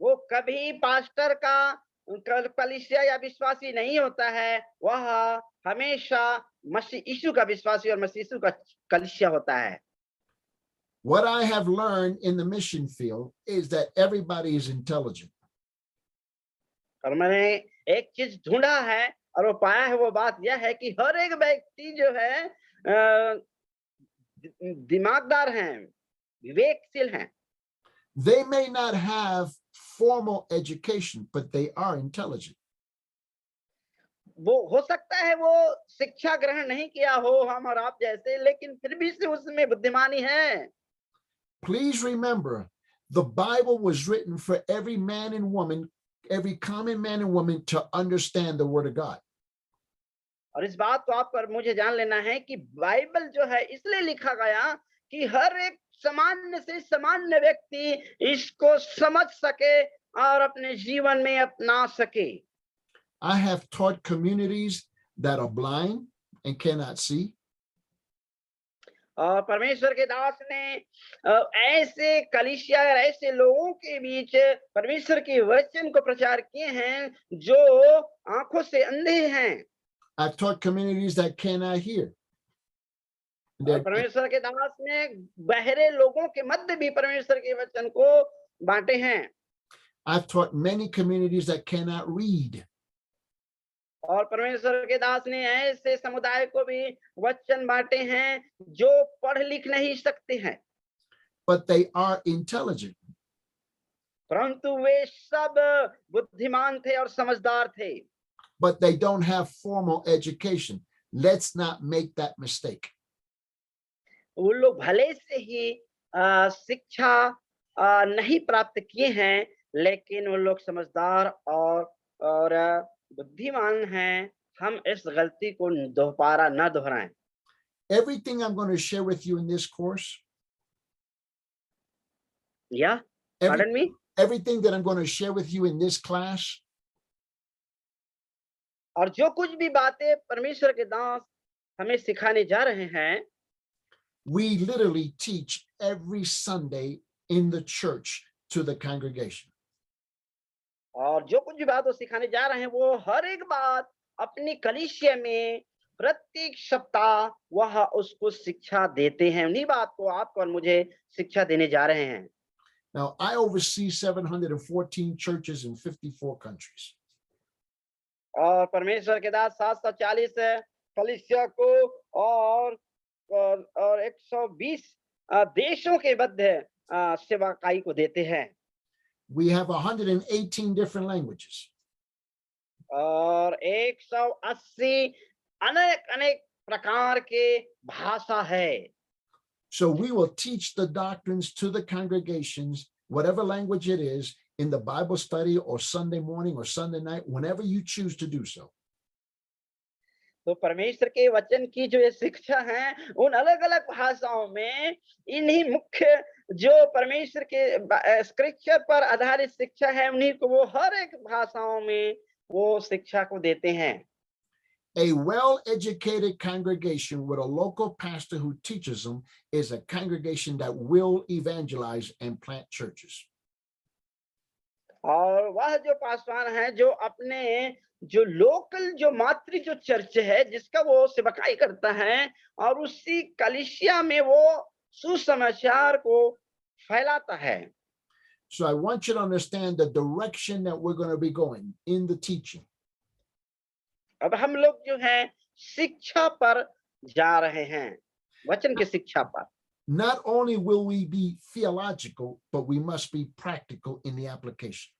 वो कभी पास्टर का कलीसिया या विश्वासी नहीं होता है, वह हमेशा मसीह यीशु का विश्वासी और मसीह यीशु का कलीसिया होता है। What I have learned in the mission field is that everybody is intelligent. और मैंने एक चीज ढूंढा है और वो पाया है, वो बात यह है कि हर एक व्यक्ति जो है दिमागदार हैं, विवेकशील हैं। They may not have formal education, but they are intelligent. वो हो सकता है वो शिक्षा ग्रहण नहीं किया हो हम और आप जैसे, लेकिन फिर भी से उसमें बुद्धिमानी है। Please remember, the Bible was written for every man and woman, every common man and woman to understand the word of God. और इस बात को आप पर मुझे जान लेना है कि बाइबल जो है इसलिए लिखा गया कि हर एक सामान्य से सामान्य व्यक्ति इसको समझ सके और अपने जीवन में अपना सके। I have taught communities that are blind and cannot see. और परमेश्वर के दास ने ऐसे कलीसिया और ऐसे लोगों के बीच परमेश्वर के वचन को प्रचार किए हैं जो आंखों से अंधे हैं। I've taught communities that cannot hear. और परमेश्वर के दास ने बहरे लोगों के मध्य भी परमेश्वर के वचन को बांटे हैं। I've taught many communities that cannot read. और परमेश्वर के दास ने ऐसे समुदाय को भी वचन बांटे हैं जो पढ़ लिख नहीं सकते हैं, But they are intelligent. परंतु वे सब बुद्धिमान थे और समझदार थे। But they don't have formal education. Let's not make that mistake. वो लोग भले से ही शिक्षा नहीं प्राप्त किए हैं, लेकिन वो लोग समझदार और बुद्धिमान हैं। हम इस गलती को दोबारा न दोहराएं। Everything I'm going to share with you in this course, Yeah, pardon me? everything that I'm going to share with you in this class, और जो कुछ भी बातें परमेश्वर के दास हमें सिखाने जा रहे हैं, we literally teach every Sunday in the church to the congregation. और जो कुछ भी बात वो सिखाने जा रहे हैं, वो हर एक बात अपनी कलीसिया में प्रत्येक सप्ताह वह उसको शिक्षा देते हैं। उन्हीं बात को आपको और मुझे शिक्षा देने जा रहे हैं। Now, I oversee 714 churches in 54 countries. और परमेश्वर के दास 740 कलीसिया को और 120 देशों के मध्य सेवाकाई को देते हैं। We have 118 different languages. और 180 अनेक प्रकार के भाषा है। So we will teach the doctrines to the congregations, whatever language it is, in the Bible study or Sunday morning or Sunday night, whenever you choose to do so. तो परमेश्वर के वचन की जो ये शिक्षा है, उन अलग अलग भाषाओं में इन्हीं मुख्य जो परमेश्वर के स्क्रिप्चर पर आधारित शिक्षा है, उन्हीं को वो हर एक भाषाओं में वो शिक्षा को देते हैं। A well-educated congregation with a local pastor who teaches them is a congregation that will evangelize and plant churches. और वह जो पासवान है जो अपने जो लोकल जो मातृ जो चर्च है जिसका वो सेवकाई करता है और उसी कलीसिया में वो सुसमाचार को फैलाता है। So I want you to understand the direction that we're going to be going in the teaching. अब हम लोग जो है शिक्षा पर जा रहे हैं, वचन की शिक्षा पर। Not only will we be theological, but we must be practical in the application.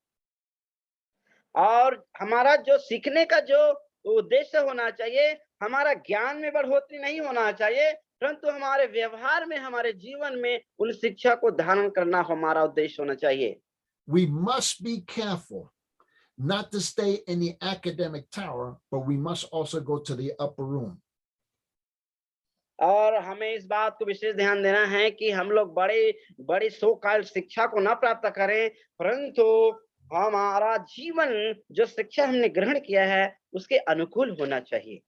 और हमारा जो सीखने का जो उद्देश्य होना चाहिए, हमारा ज्ञान में बढ़ोतरी नहीं होना चाहिए, परंतु हमारे व्यवहार में, हमारे जीवन में उन शिक्षा को धारण करना हमारा उद्देश्य होना चाहिए। We must be careful not to stay in the academic tower, but we must also go to the upper room. और हमें इस बात को विशेष ध्यान देना है कि हम लोग बड़ी सो कॉल्ड शिक्षा को न प्राप्त करें, परंतु हमारा जीवन जो शिक्षा हमने ग्रहण किया है उसके अनुकूल होना चाहिए।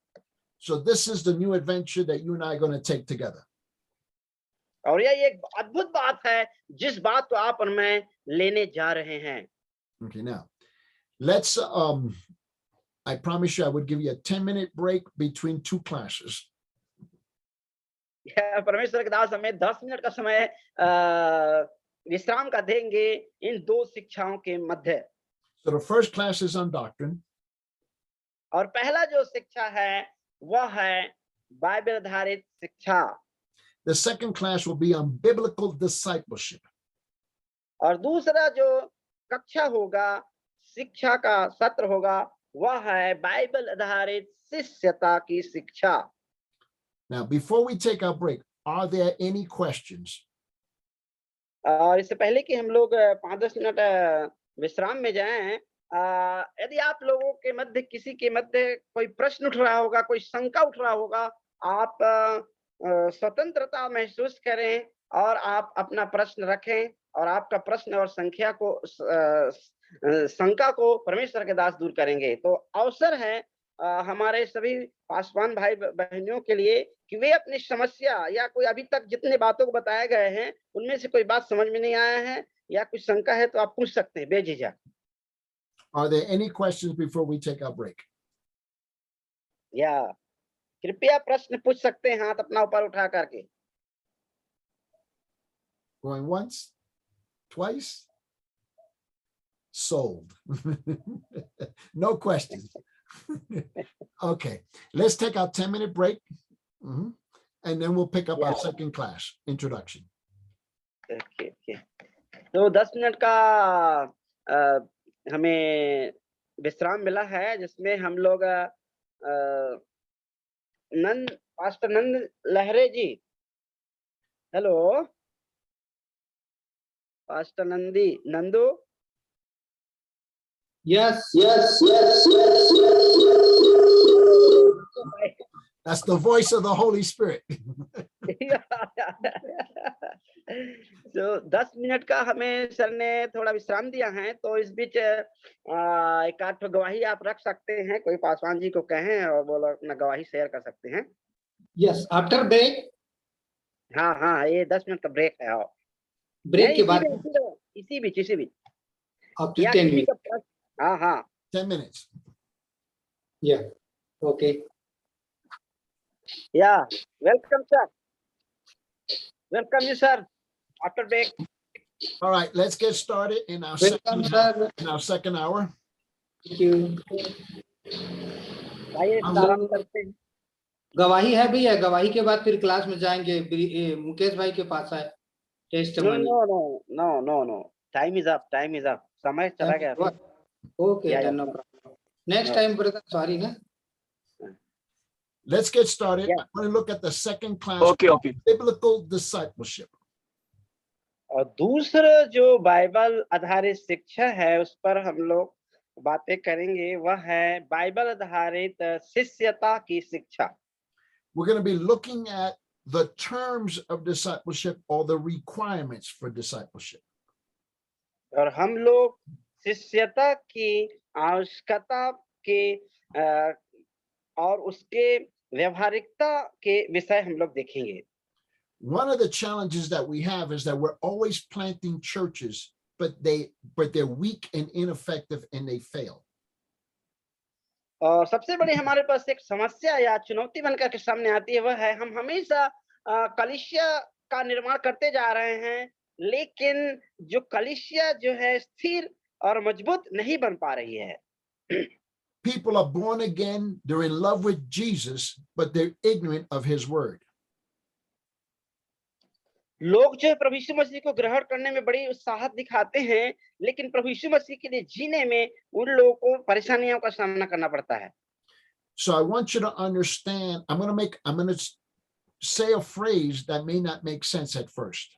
So this is the new adventure that you and I are going to take together. और यह एक अद्भुत बात है जिस बात को आप और मैं लेने जा रहे हैं। Okay, now let's I promise you I would give you a 10-minute break between two classes. यह परमेश्वर के दास हमें 10 मिनट का समय विश्राम का देंगे इन दो शिक्षाओं के मध्य। So the first class is on doctrine. और पहला जो शिक्षा है वह है बाइबल आधारित शिक्षा। The second class will be on biblical discipleship. और दूसरा जो कक्षा होगा, शिक्षा का सत्र होगा, वह है बाइबल आधारित शिष्यता की शिक्षा। Now, before we take our break, are there any questions? और इससे पहले कि हम लोग 5-10 मिनट विश्राम में जाएं, यदि आप लोगों के मध्य किसी के मध्य कोई प्रश्न उठ रहा होगा, कोई शंका उठ रहा होगा, आप स्वतंत्रता महसूस करें और आप अपना प्रश्न रखें और आपका प्रश्न और शंका को परमेश्वर के दास दूर करेंगे। तो अवसर है हमारे सभी पासवान भाई बहनों के लिए कि वे अपनी समस्या या कोई अभी तक जितने बातों को बताए गए हैं उनमें से कोई बात समझ में नहीं आया है या कुछ शंका है तो आप पूछ सकते हैं बेझिझक। Are there any questions before we take our break? या कृपया प्रश्न पूछ सकते हैं हाथ अपना ऊपर उठा करके। Going once, twice? Sold. No questions. Okay, let's take our 10-minute break. And then we'll pick up our second class, introduction. Okay. तो 10 मिनट का हमें विश्राम मिला है जिसमें हम लोग pastor Nand Lahare ji, hello pastor Nandu. Yes. That's the voice of the Holy Spirit. तो 10 मिनट का हमें सर ने थोड़ा विश्राम दिया है, तो इस बीच एक आध गवाही आप रख सकते हैं, कोई पासवान जी को कहें और वो लोग अपना गवाही शेयर कर सकते हैं। Yes, after break. हाँ, ये 10 मिनट का ब्रेक है। ब्रेक के बाद इसी बीच after 10 minutes. हाँ 10 minutes. Yeah. Okay. Yeah, welcome sir. Welcome you sir. After break. All right, let's get started in our Welcome, sir. second hour. Thank you. आइए आराम करते हैं। गवाही है भैया, गवाही के बाद फिर क्लास में जाएंगे। मुकेश भाई के पास है testimony. No. Time is up. समय चला गया। Okay, then no problem. Next time, brother. Sorry, na. Let's get started. I want to look at the second class. Okay. Biblical discipleship. और दूसरा जो बाइबल आधारित शिक्षा है उस पर हम लोग बातें करेंगे, वह है बाइबल आधारित शिष्यता की शिक्षा। We're going to be looking at the terms of discipleship or the requirements for discipleship. और हम लोग शिष्यता की आवश्यकता के और उसके व्यवहारिकता के विषय हम लोग देखेंगे। One of the challenges that we have is that we're always planting churches, but they're weak and ineffective and they fail. और सबसे बड़ी हमारे पास एक समस्या या चुनौती बनकर के सामने आती है, वह है हम हमेशा कलीसिया का निर्माण करते जा रहे हैं, लेकिन जो कलीसिया जो है स्थिर और मजबूत नहीं बन पा रही है। People are born again, they're in love with Jesus, but they're ignorant of his word. लोग जो प्रभु यीशु मसीह को ग्रहण करने में बड़ी उत्साहत दिखाते हैं, लेकिन प्रभु यीशु मसीह के लिए जीने में उन लोगों को परेशानियों का सामना करना पड़ता है। So I want you to understand, I'm going to say a phrase that may not make sense at first.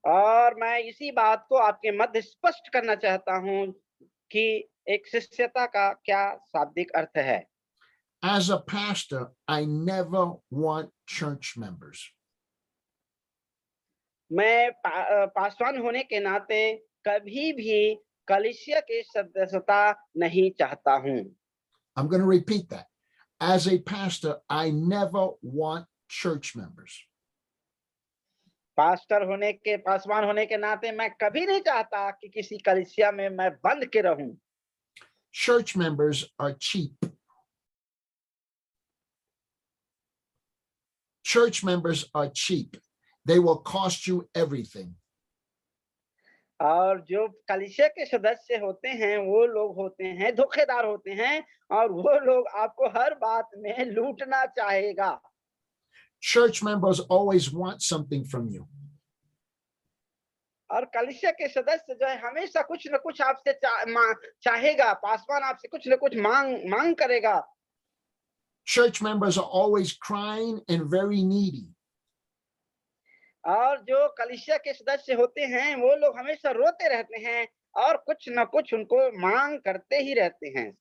और मैं इसी बात को आपके मध्य स्पष्ट करना चाहता हूं कि एक शिष्यता का क्या शाब्दिक अर्थ है। As a pastor, I never want church members. मैं पासवान होने के नाते कभी भी कलीसिया की सदस्यता नहीं चाहता हूँ। I'm going to repeat that. As a pastor, I never want church members. Paswan होने के नाते मैं कभी नहीं चाहता कि किसी कलीसिया में मैं बंद के रहूं। Church members are cheap. Church members are cheap. They will cost you everything. और जो कलीसिया के सदस्य होते हैं वो लोग होते हैं धोखेदार होते हैं और वो लोग आपको हर बात में लूटना चाहेगा। Church members always want something from you. और कलीसिया के सदस्य जो है हमेशा कुछ न कुछ आपसे चाहेगा। पासवान आपसे कुछ न कुछ मांग करेगा। Church members are always crying and very needy. और जो कलीसिया के सदस्य होते हैं वो लोग हमेशा रोते रहते हैं और कुछ न कुछ उनको मांग करते ही रहते हैं।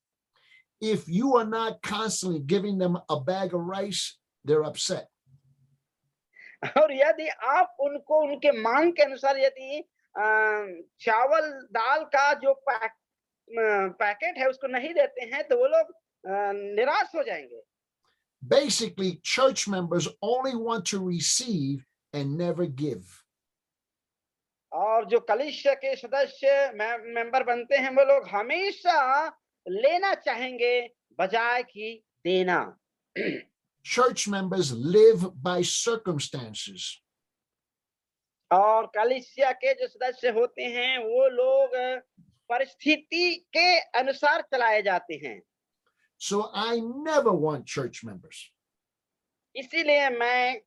If you are not constantly giving them a bag of rice, they're upset. और यदि आप उनको उनके मांग के अनुसार यदि चावल दाल का जो पैकेट है उसको नहीं देते हैं तो वो लोग निराश हो जाएंगे। Basically, church members only want to receive and never give. और जो कलीसिया के सदस्य मेंबर बनते हैं वो लोग हमेशा लेना चाहेंगे बजाय कि देना। Church members live by circumstances. और कलीसिया के जो सदस्य होते हैं वो लोग परिस्थिति के अनुसार चलाए जाते हैं। So I never want church members. इसीलिए मैं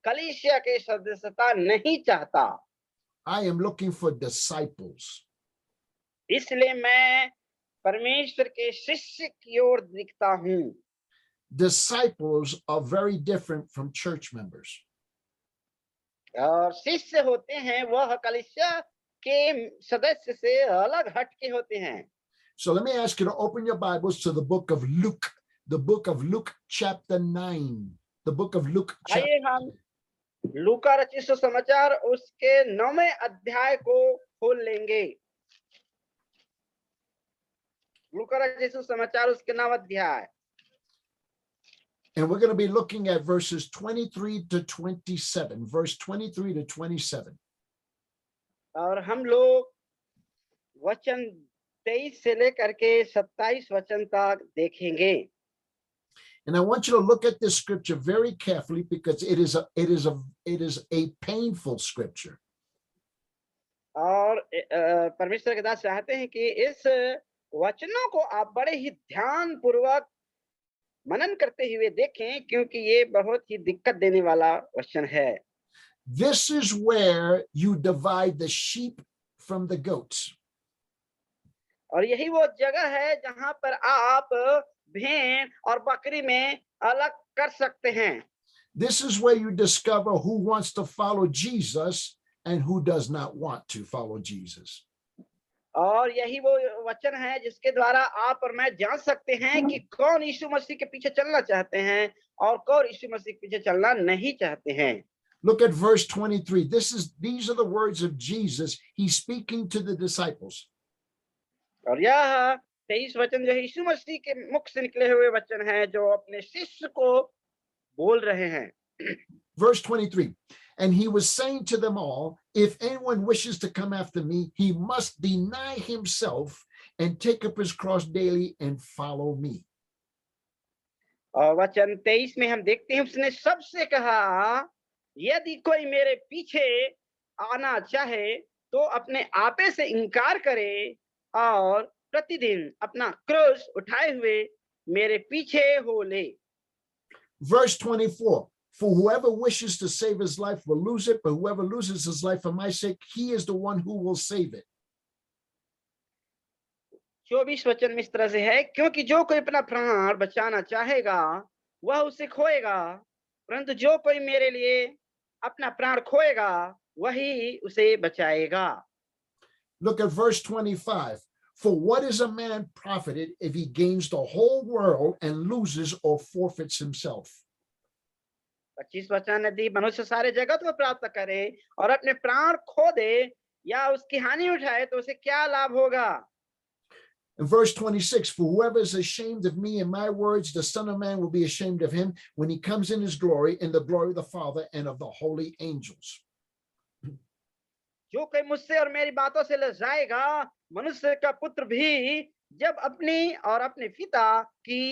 कलीसिया के सदस्यता नहीं चाहता। I am looking for disciples. इसलिए मैं परमेश्वर के शिष्य की ओर दिखता हूँ। Disciples are very different from church members. और शिष्य होते हैं वह कलीसिया के सदस्य से अलग हटके होते हैं। So let me ask you to open your Bibles to the book of Luke, the book of Luke chapter 9, the book of Luke chapter। आइए हम लूका रचित सुसमाचार उसके 9वें अध्याय को खोल लेंगे। लूका रचित सुसमाचार उसके 9वां अध्याय। And we're going to be looking at verses 23 to 27, verse 23 to 27. और हम लोग वचन 23 से लेकर के 27 वचन तक देखेंगे। And I want you to look at this scripture very carefully because it is a painful scripture. और परमेश्वर के दास चाहते हैं कि इस वचनों को आप बड़े ही ध्यान पूर्वक मनन करते हुए देखें क्योंकि ये बहुत ही दिक्कत देने वाला वचन है। This is where you divide the sheep from the goats. और यही वो जगह है जहां पर आप भेड़ और बकरी में अलग कर सकते हैं। This is where you discover who wants to follow Jesus and who does not want to follow Jesus. और यही वो वचन है जिसके द्वारा आप और मैं जान सकते हैं कि कौन यीशु मसीह के पीछे चलना चाहते हैं और कौन यीशु मसीह के पीछे चलना नहीं चाहते हैं। Look at verse 23. These are the words of Jesus. He's speaking to the disciples. और यह 23 वचन जो यीशु मसीह के मुख से निकले हुए वचन है जो अपने शिष्य को बोल रहे हैं। Verse 23. And he was saying to them all, if anyone wishes to come after me, he must deny himself and take up his cross daily and follow me. और वचन 23 में हम देखते हैं उसने सबसे कहा यदि कोई मेरे पीछे आना चाहे तो अपने आपे से इनकार करे और प्रतिदिन अपना क्रूस उठाए हुए मेरे पीछे हो ले। Verse 24. For whoever wishes to save his life will lose it, but whoever loses his life for my sake, he is the one who will save it. 24 वचन में इस तरह से है क्योंकि जो कोई अपना प्राण बचाना चाहेगा वह उसे खोएगा परंतु जो कोई मेरे लिए अपना प्राण खोएगा वही उसे बचाएगा। Look at verse 25. For what is a man profited if he gains the whole world and loses or forfeits himself? 25 वचन, यदि मनुष्य सारे जगत को प्राप्त करे और अपने प्राण खो दे या उसकी हानि उठाए तो उसे क्या लाभ होगा? In verse 26, for whoever is ashamed of me and my words, the Son of Man will be ashamed of him when he comes in his glory, in the glory of the Father and of the holy angels. जो कोई मुझसे और मेरी बातों से लजाएगा, मनुष्य का पुत्र भी जब अपनी और अपने पिता की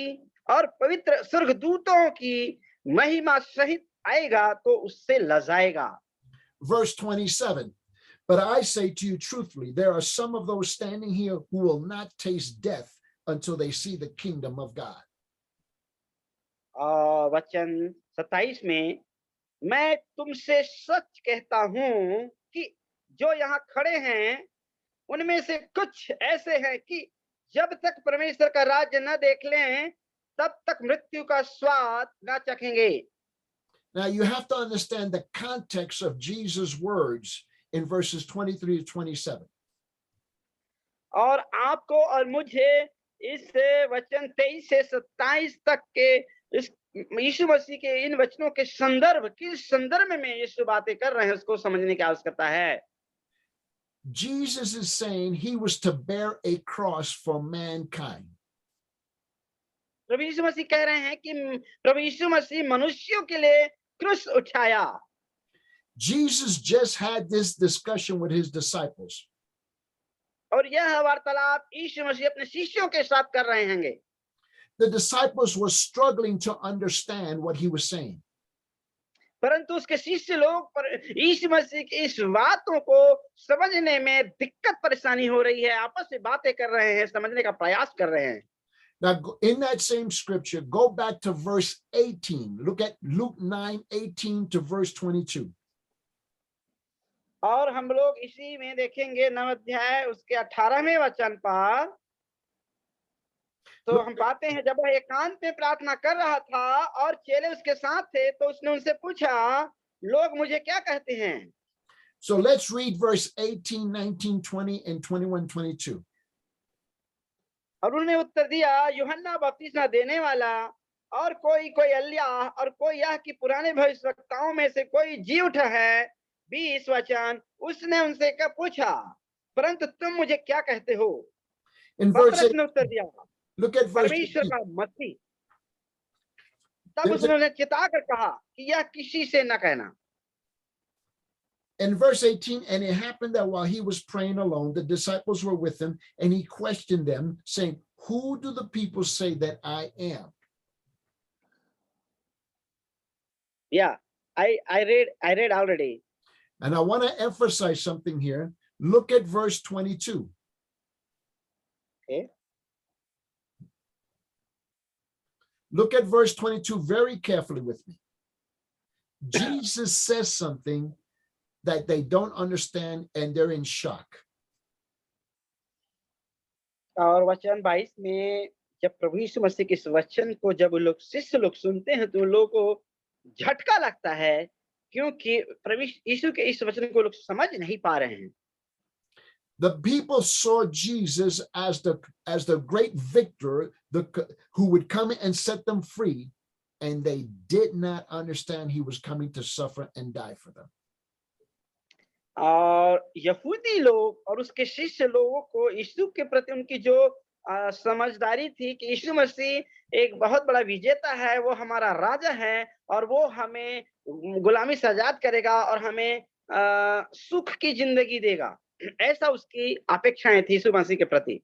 और पवित्र स्वर्गदूतों की महिमा सहित आएगा तो उससे लजाएगा। Verse 27, but I say to you truthfully, there are some of those standing here who will not taste death until they see the kingdom of God. वचन 27 में, मैं तुमसे सच कहता हूं कि जो यहाँ खड़े हैं उनमें से कुछ ऐसे हैं कि जब तक परमेश्वर का राज्य न देख लें तब तक मृत्यु का स्वाद न चखेंगे। Now you have to understand the context of Jesus' words in verses 23 to 27. और आपको और मुझे इस वचन 23 से 27 तक के इस यीशु मसीह के इन वचनों के संदर्भ, किस संदर्भ में यीशु बातें कर रहे हैं उसको समझने की आवश्यकता है। Jesus is saying he was to bear a cross for mankind. प्रभु यीशु मसीह कह रहे हैं कि प्रभु यीशु मसीह मनुष्यों के लिए क्रूस उठाया। Jesus just had this discussion with his disciples. और यह वार्तालाप यीशु मसीह अपने शिष्यों के साथ कर रहे हैं। The disciples were struggling to understand what he was saying. परंतु उसके शिष्य लोग यीशु मसीह की इस बातों को समझने में दिक्कत परेशानी हो रही है, आपस में बातें कर रहे हैं, समझने का प्रयास कर रहे हैं। Now, in that same scripture, go back to verse 18. Look at Luke 9:18 to verse 22. और हम लोग इसी में देखेंगे 9 अध्याय उसके 18वें वचन पर, तो हम पाते हैं जब वह एकांत में प्रार्थना कर रहा था और चेले उसके साथ थे तो उसने उनसे पूछा, लोग मुझे क्या कहते हैं? So let's read verse 18, 19, 20, and 21, 22. और उन्होंने उत्तर दिया, यूहन्ना बपतिस्मा देने वाला और कोई एलिय्याह और कोई यह कि पुराने भविष्यवक्ताओं में से कोई जी उठा है। 20 वचन, उसने उनसे क्या पूछा, परंतु तुम मुझे क्या कहते हो? In verse 8, ने उत्तर दिया, look at verse परमेश्वर 18. का मसीह। तब उन्होंने चिताकर कहा कि यह किसी से न कहना। In verse 18, and it happened that while he was praying alone, the disciples were with him, and he questioned them, saying, who do the people say that I am? Yeah, I read already. And I want to emphasize something here. Look at verse 22. Okay. Look at verse 22 very carefully with me. Jesus says something that they don't understand and they're in shock. और वचन 22 में जब प्रभु यीशु मसीह के इस वचन को जब लोग शिष्य लोग सुनते हैं तो लोगों को झटका लगता है, क्योंकि प्रभु यीशु के इस वचन को लोग समझ नहीं पा रहे हैं। The people saw Jesus as the great victor, who would come and set them free, and they did not understand he was coming to suffer and die for them. और यहूदी लोग और उसके शिष्य लोगों को यीशु के प्रति उनकी जो समझदारी थी कि यीशु मसीह एक बहुत बड़ा विजेता है, वो हमारा राजा है और वो हमें गुलामी से आजाद करेगा और हमें सुख की जिंदगी देगा, ऐसा उसकी अपेक्षाएं थी यीशु मसीह के प्रति।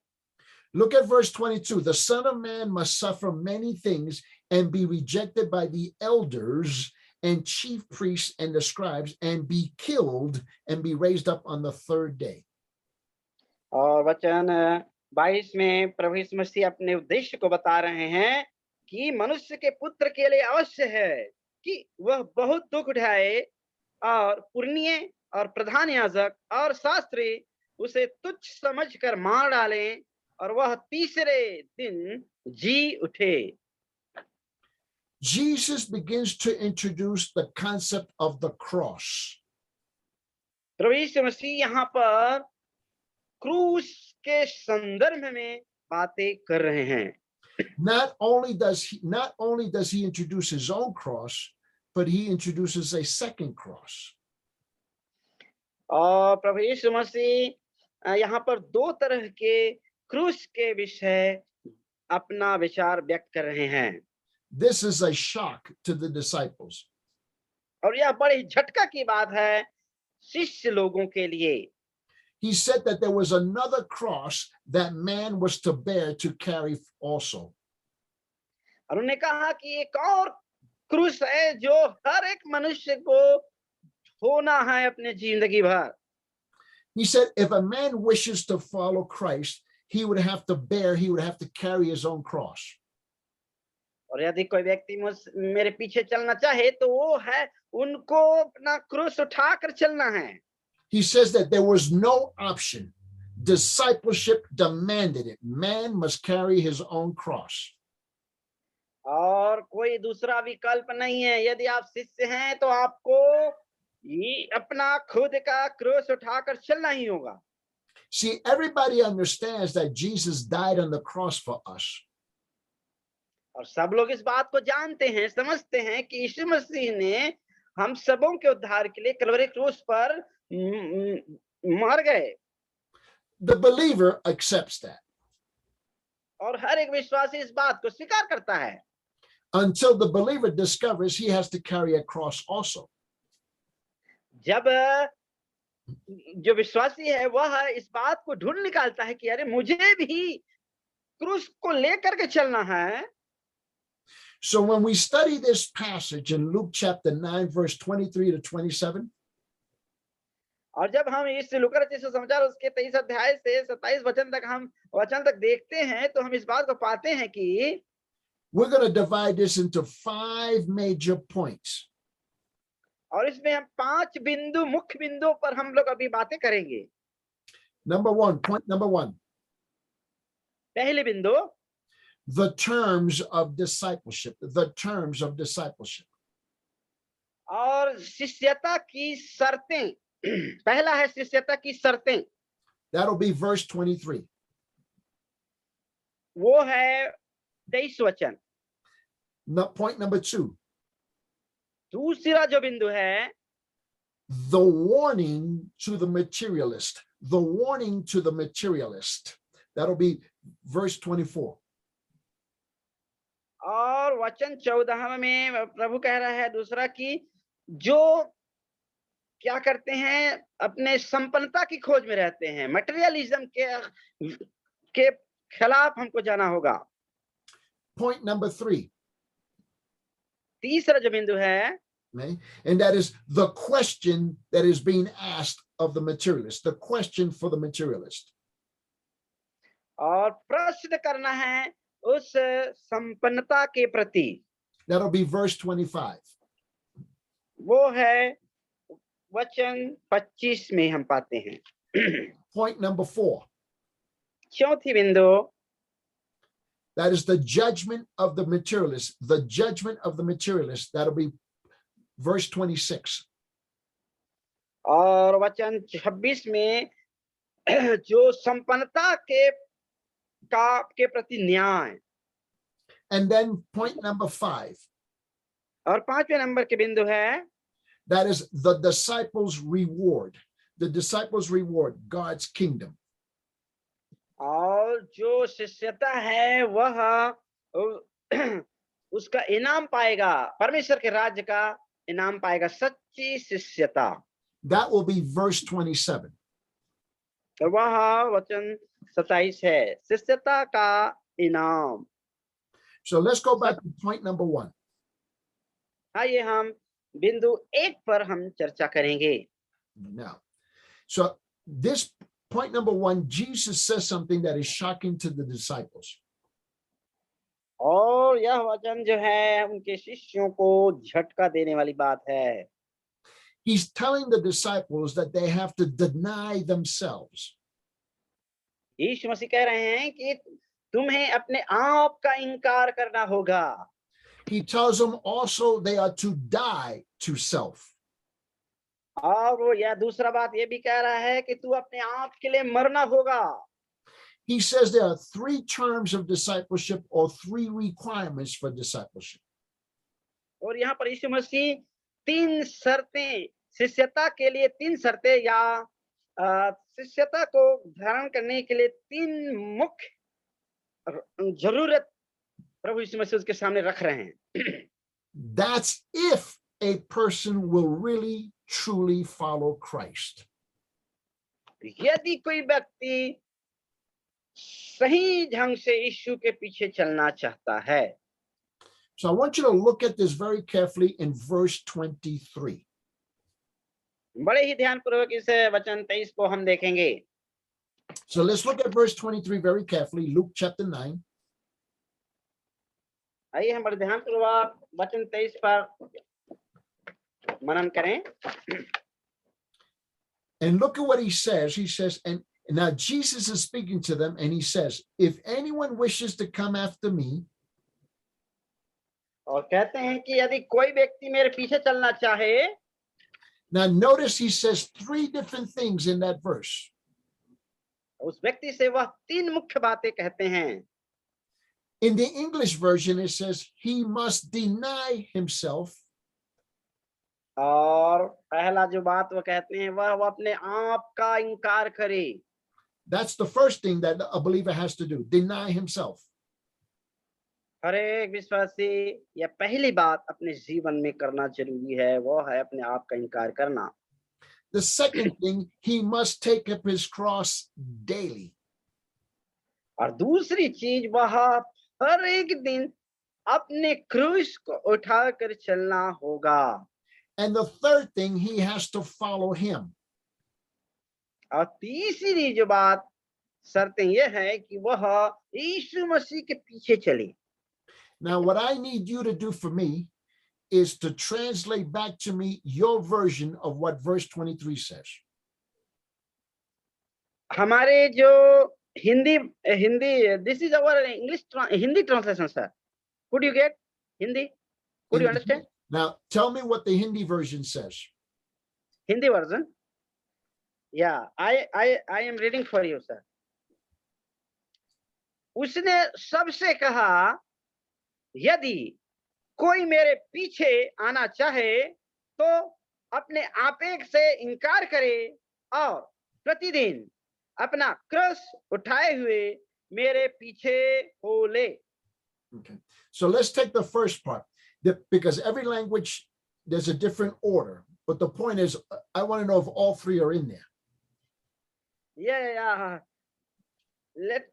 Look at verse 22. The Son of Man must suffer many things and be rejected by the elders and chief priests and the scribes and be killed and be raised up on the third day. और वचन 22 में प्रभु यीशु मसीह अपने उद्देश्य को बता रहे हैं कि मनुष्य के पुत्र के लिए अवश्य है कि वह बहुत दुख उठाए और पुरनिये और प्रधान याजक और शास्त्री उसे तुच्छ समझकर मार डालें और वह तीसरे दिन जी उठे। Jesus begins to introduce the concept of the cross. प्रभु यीशु मसीह यहाँ पर क्रूस के संदर्भ में बातें कर रहे हैं। Not only does he introduce his own cross, but he introduces a second cross. और प्रभु यीशु मसीह यहाँ पर दो तरह के क्रूस के विषय अपना विचार व्यक्त कर रहे हैं। This is a shock to the disciples. और यह बड़ी झटका की बात है शिष्य लोगों के लिए। He said that there was another cross that man was to bear to carry also. और उन्होंने कहा कि एक और क्रूस है जो हर एक मनुष्य को होना है अपने जिंदगी भर। He said if a man wishes to follow Christ, he would have to carry his own cross. और यदि कोई व्यक्ति मेरे पीछे चलना चाहे तो वो है उनको अपना क्रूस उठाकर चलना है। He says that there was no option. Discipleship demanded it. Man must carry his own cross. और कोई दूसरा विकल्प नहीं है। यदि आप शिष्य हैं तो आपको ये अपना खुद का क्रूस उठाकर चलना ही होगा। See, everybody understands that Jesus died on the cross for us. और सब लोग इस बात को जानते हैं, समझते हैं कि यीशु मसीह ने हम सबों के उद्धार के लिए कलवरी क्रूस पर मर गए। The believer accepts that. और हर एक विश्वासी इस बात को स्वीकार करता है। Until the believer discovers he has to carry a cross also. जब जो विश्वासी है वह इस बात को ढूंढ निकालता है कि अरे मुझे भी क्रूस को लेकर के चलना है। So when we study this passage in Luke chapter 9 verse 23 to 27, और जब हम इस लूका रचित सुसमाचार उसके 23 अध्याय से 27 वचन तक देखते हैं तो हम इस बात को पाते हैं कि we're going to divide this into 5 major points. और इसमें हम 5 बिंदु मुख्य बिंदुओं पर हम लोग अभी बातें करेंगे। Point number 1. पहले बिंदु The terms of discipleship. The terms of discipleship. और शिष्यता की शर्तें। पहला है शिष्यता की शर्तें। That'll be verse 23. वो है 23 वचन। Point number 2. दूसरा जो बिंदु है The warning to the materialist. The warning to the materialist. That'll be verse 24. और वचन 14 में प्रभु कह रहा है दूसरा कि जो क्या करते हैं अपने संपन्नता की खोज में रहते हैं, मटेरियलिज्म के खिलाफ हमको जाना होगा। Point number 3. तीसरा जो बिंदु है and that is the question that is being asked of the materialist. The question for the materialist. और प्रश्न करना है उस संपन्नता के प्रति। That'll be verse 25. वो है वचन 25 में हम पाते हैं। Point number 4. चौथी बिंदु That is the judgment of the materialist. The judgment of the materialist. That'll be verse 26. और वचन 26 में जो संपन्नता के प्रति न्याय। And then point number 5. और 5वें नंबर के बिंदु है That is the disciples' reward. The disciples' reward, God's kingdom. और जो शिष्यता है वह उसका इनाम पाएगा, परमेश्वर के राज्य का इनाम पाएगा, सच्ची शिष्यता। That will be verse 27. तो वह वचन 27 है, शिष्यता का इनाम। So let's go back to point number 1. आइए हम बिंदु 1 पर हम चर्चा करेंगे। Now, so this point number 1, Jesus says something that is shocking to the disciples. और यह वचन जो है उनके शिष्यों को झटका देने वाली बात है। He's telling the disciples that they have to deny themselves. यीशु मसीह कह रहे हैं कि तुम्हें अपने आप का इनकार करना होगा। He tells them also they are to die to self. और वो यह दूसरा बात ये भी कह रहा है कि तू अपने आप के लिए मरना होगा। He says there are 3 terms of discipleship or 3 requirements for discipleship. और यहाँ पर यीशु मसीह 3 शर्तें, शिष्यता के लिए 3 शर्तें या शिष्यता को धारण करने के लिए 3 मुख्य जरूरत प्रभु यीशु मसीह उसके सामने रख रहे हैं। That's if a person will really truly follow Christ. यदि कोई व्यक्ति सही ढंग से यीशु के पीछे चलना चाहता है। So I want you to look at this very carefully in verse 23. बड़े ही ध्यानपूर्वक इस वचन 23 को हम देखेंगे। So let's look at verse 23 very carefully, Luke chapter 9. आइए हम बड़े ध्यानपूर्वक वचन 23 पर मनन करें। And look at what he says. He says, and now Jesus is speaking to them, and he says, if anyone wishes to come after me, और कहते हैं कि यदि कोई व्यक्ति मेरे पीछे चलना चाहे। now notice he says 3 different things in that verse. उस व्यक्ति से वह 3 मुख्य बातें कहते हैं। In the English version, it says he must deny himself. और पहला जो बात वो कहते हैं वह अपने आप का इनकार करे। That's the first thing that a believer has to do, deny himself. हर एक विश्वासी यह पहली बात अपने जीवन में करना जरूरी है, वो है अपने आप का इनकार करना। The second thing, he must take up his cross daily. और दूसरी चीज वह हर एक दिन अपने क्रूस को उठाकर चलना होगा। And the third thing, he has to follow him. और तीसरी जो बात शर्तें यह है कि वह यीशु मसीह के पीछे चले। Now, what I need you to do for me is to translate back to me your version of what verse 23 says. हमारे जो Hindi this is our English Hindi translation, sir. Could you get Hindi? Could you understand? Now, tell me what the Hindi version says. Hindi version? Yeah, I am reading for you, sir. उसने सबसे कहा, यदि कोई मेरे पीछे आना चाहे तो अपने आपेक्ष से इनकार करे और प्रतिदिन अपना क्रूस उठाए हुए मेरे पीछे हो ले। Okay, so let's take the first part, because every language there's a different order, but the point is I want to know if all 3 are in there. Yeah.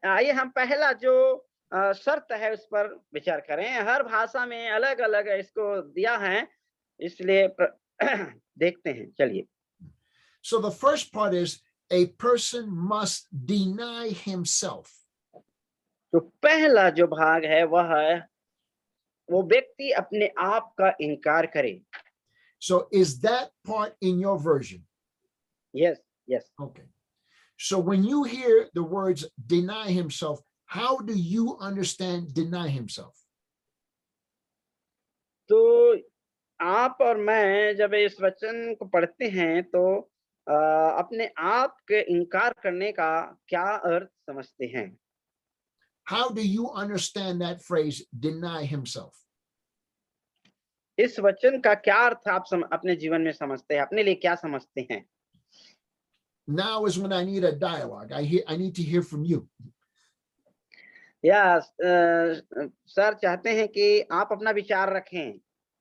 आइए हम पहला जो शर्त है उस पर विचार करें। हर भाषा में अलग अलग इसको दिया है, इसलिए देखते हैं। चलिए। So the first part is a person must deny himself. तो पहला जो भाग है वह है वो व्यक्ति अपने आप का इनकार करे। So is that part in your version? Yes. Okay. So when you hear the words deny himself, how do you understand deny himself? तो आप और मैं जब इस वचन को पढ़ते हैं तो अपने आप के इनकार करने का क्या अर्थ समझते हैं? How do you understand that phrase, deny himself? इस वचन का क्या अर्थ आप अपने जीवन में समझते हैं? अपने लिए क्या समझते हैं? Now is when I need a dialogue. I need to hear from you. या सर चाहते हैं कि आप अपना विचार रखें,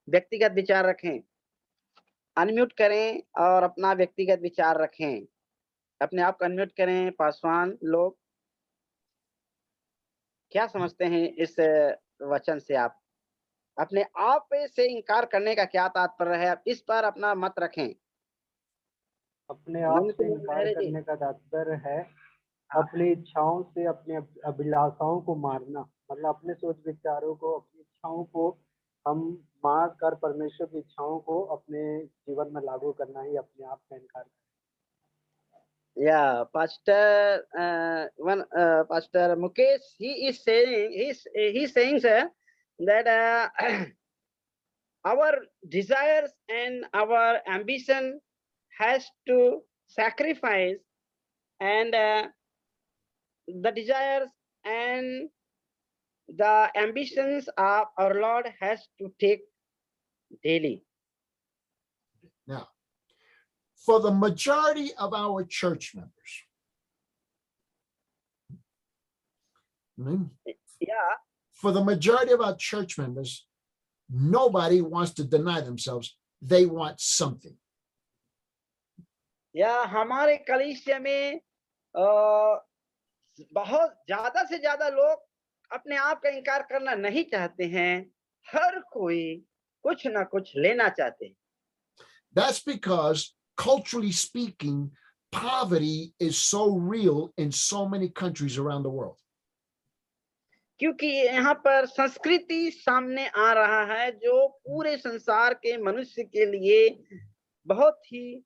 व्यक्तिगत विचार रखें। अनम्यूट करें और अपना व्यक्तिगत विचार रखें। अपने आप को अनम्यूट करें। पासवान लोग क्या समझते हैं इस वचन से? आप अपने आप से इनकार करने का क्या तात्पर्य है? इस पर अपना मत रखें। अपने आप से इनकार करने का तात्पर्य है अपनी इच्छाओं से अपने अभिलाषाओं को मारना, मतलब अपने सोच विचारों को, अपनी इच्छाओं को हम मार कर परमेश्वर की इच्छाओं को अपने जीवन में लागू करना ही अपने आप का इनकार करना। Yeah, Pastor Mukesh, he's saying sir, that our desires and our ambition has to sacrifice and the desires and the ambitions of our Lord has to take daily. Now, for the majority of our church members, Yeah, for the majority of our church members, nobody wants to deny themselves. They want something. या हमारे कलीसिया में बहुत ज्यादा से ज्यादा लोग अपने आप का इनकार करना नहीं चाहते हैं। हर कोई कुछ ना कुछ लेना चाहते हैं। That's because, culturally speaking, poverty is so real in so many countries around the world. क्योंकि यहाँ पर संस्कृति सामने आ रहा है जो पूरे संसार के मनुष्य के लिए बहुत ही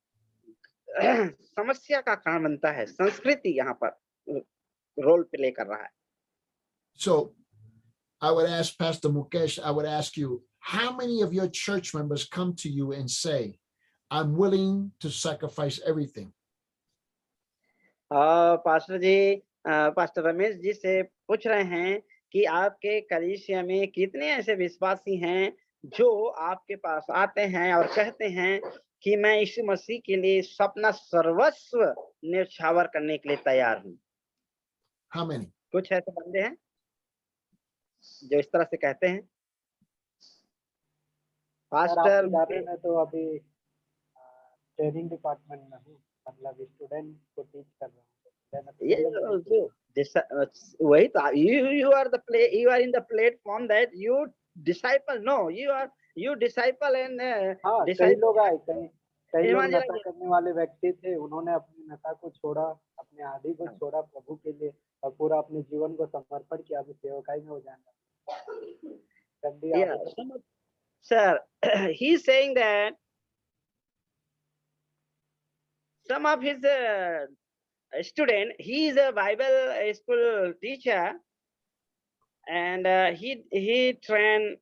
समस्या का कारण बनता है। संस्कृति यहाँ पर रोल प्ले कर रहा है। So I would ask Pastor Mukesh, I would ask you, how many of your church members come to you and say, I'm willing to sacrifice everything? Pastor ji, pastor Ramesh ji से पूछ रहे हैं कि आपके कलीसिया में कितने ऐसे विश्वासी हैं जो आपके पास आते हैं और कहते हैं कि मैं यीशु मसीह के लिए अपना सर्वस्व न्यौछावर करने के लिए तैयार हूँ। How many? कुछ ऐसे बंदे हैं जो इस तरह से कहते हैं। पास्टर मैं तो अभी ट्रेनिंग डिपार्टमेंट में हूँ, मतलब स्टूडेंट को टीच कर रहा हूँ। वही तो you are in the platform that you disciple. No, you disciple and हाँ, कई लोग आए, कई लोग नशा करने वाले व्यक्ति थे, उन्होंने अपनी नशा को छोड़ा, अपने आदि को छोड़ा प्रभु के लिए और पूरा अपने जीवन को समर्पण किया। अभी सेवकाई में हो जाना। Sir, he's saying that some of his student, he is a Bible school teacher, and he train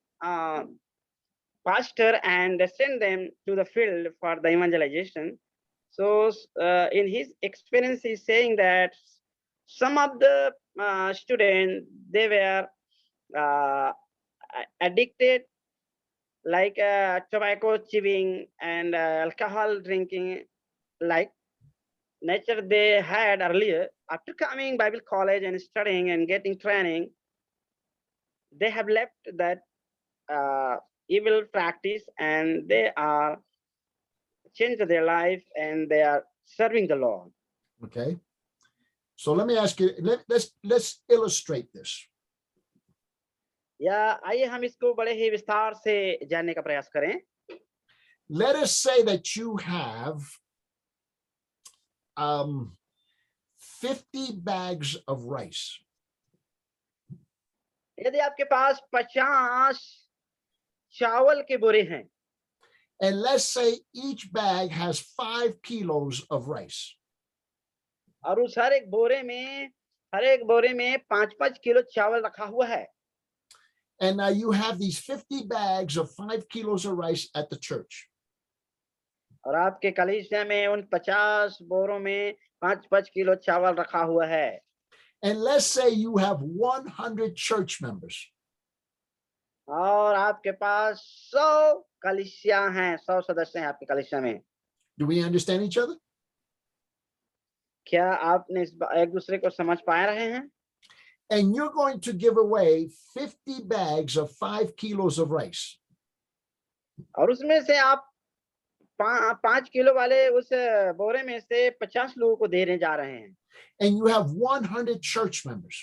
pastor and send them to the field for the evangelization. So in his experience, he's saying that some of the students, they were addicted, like tobacco chewing and alcohol drinking, like nature they had earlier. After coming Bible college and studying and getting training, they have left that evil practice and they are changed their life and they are serving the Lord. Okay. So let me ask you, let's illustrate this. या आइए हम इसको बड़े ही विस्तार से जानने का प्रयास करें। Let us say that you have 50 bags of rice. यदि आपके पास 50 चावल के बोरे हैं, and let's say each bag has 5 kilos of rice. और उस हर एक बोरे में 5-5 किलो चावल रखा हुआ है। And now you have these 50 bags of 5 kilos of rice at the church. और आपके कलीसिया में उन 50 बोरों में 5-5 किलो चावल रखा हुआ है। And let's say you have 100 church members. और आपके पास 100 कलीसिया हैं, 100 सदस्य हैं आपके कलीसिया में। Do we understand each other? क्या आपने एक दूसरे को समझ पा रहे हैं? And you're going to give away 50 bags of 5 kilos of rice. और उसमें से आप 5 किलो वाले उस बोरे में से 50 लोगों को देने जा रहे हैं। And you have 100 church members.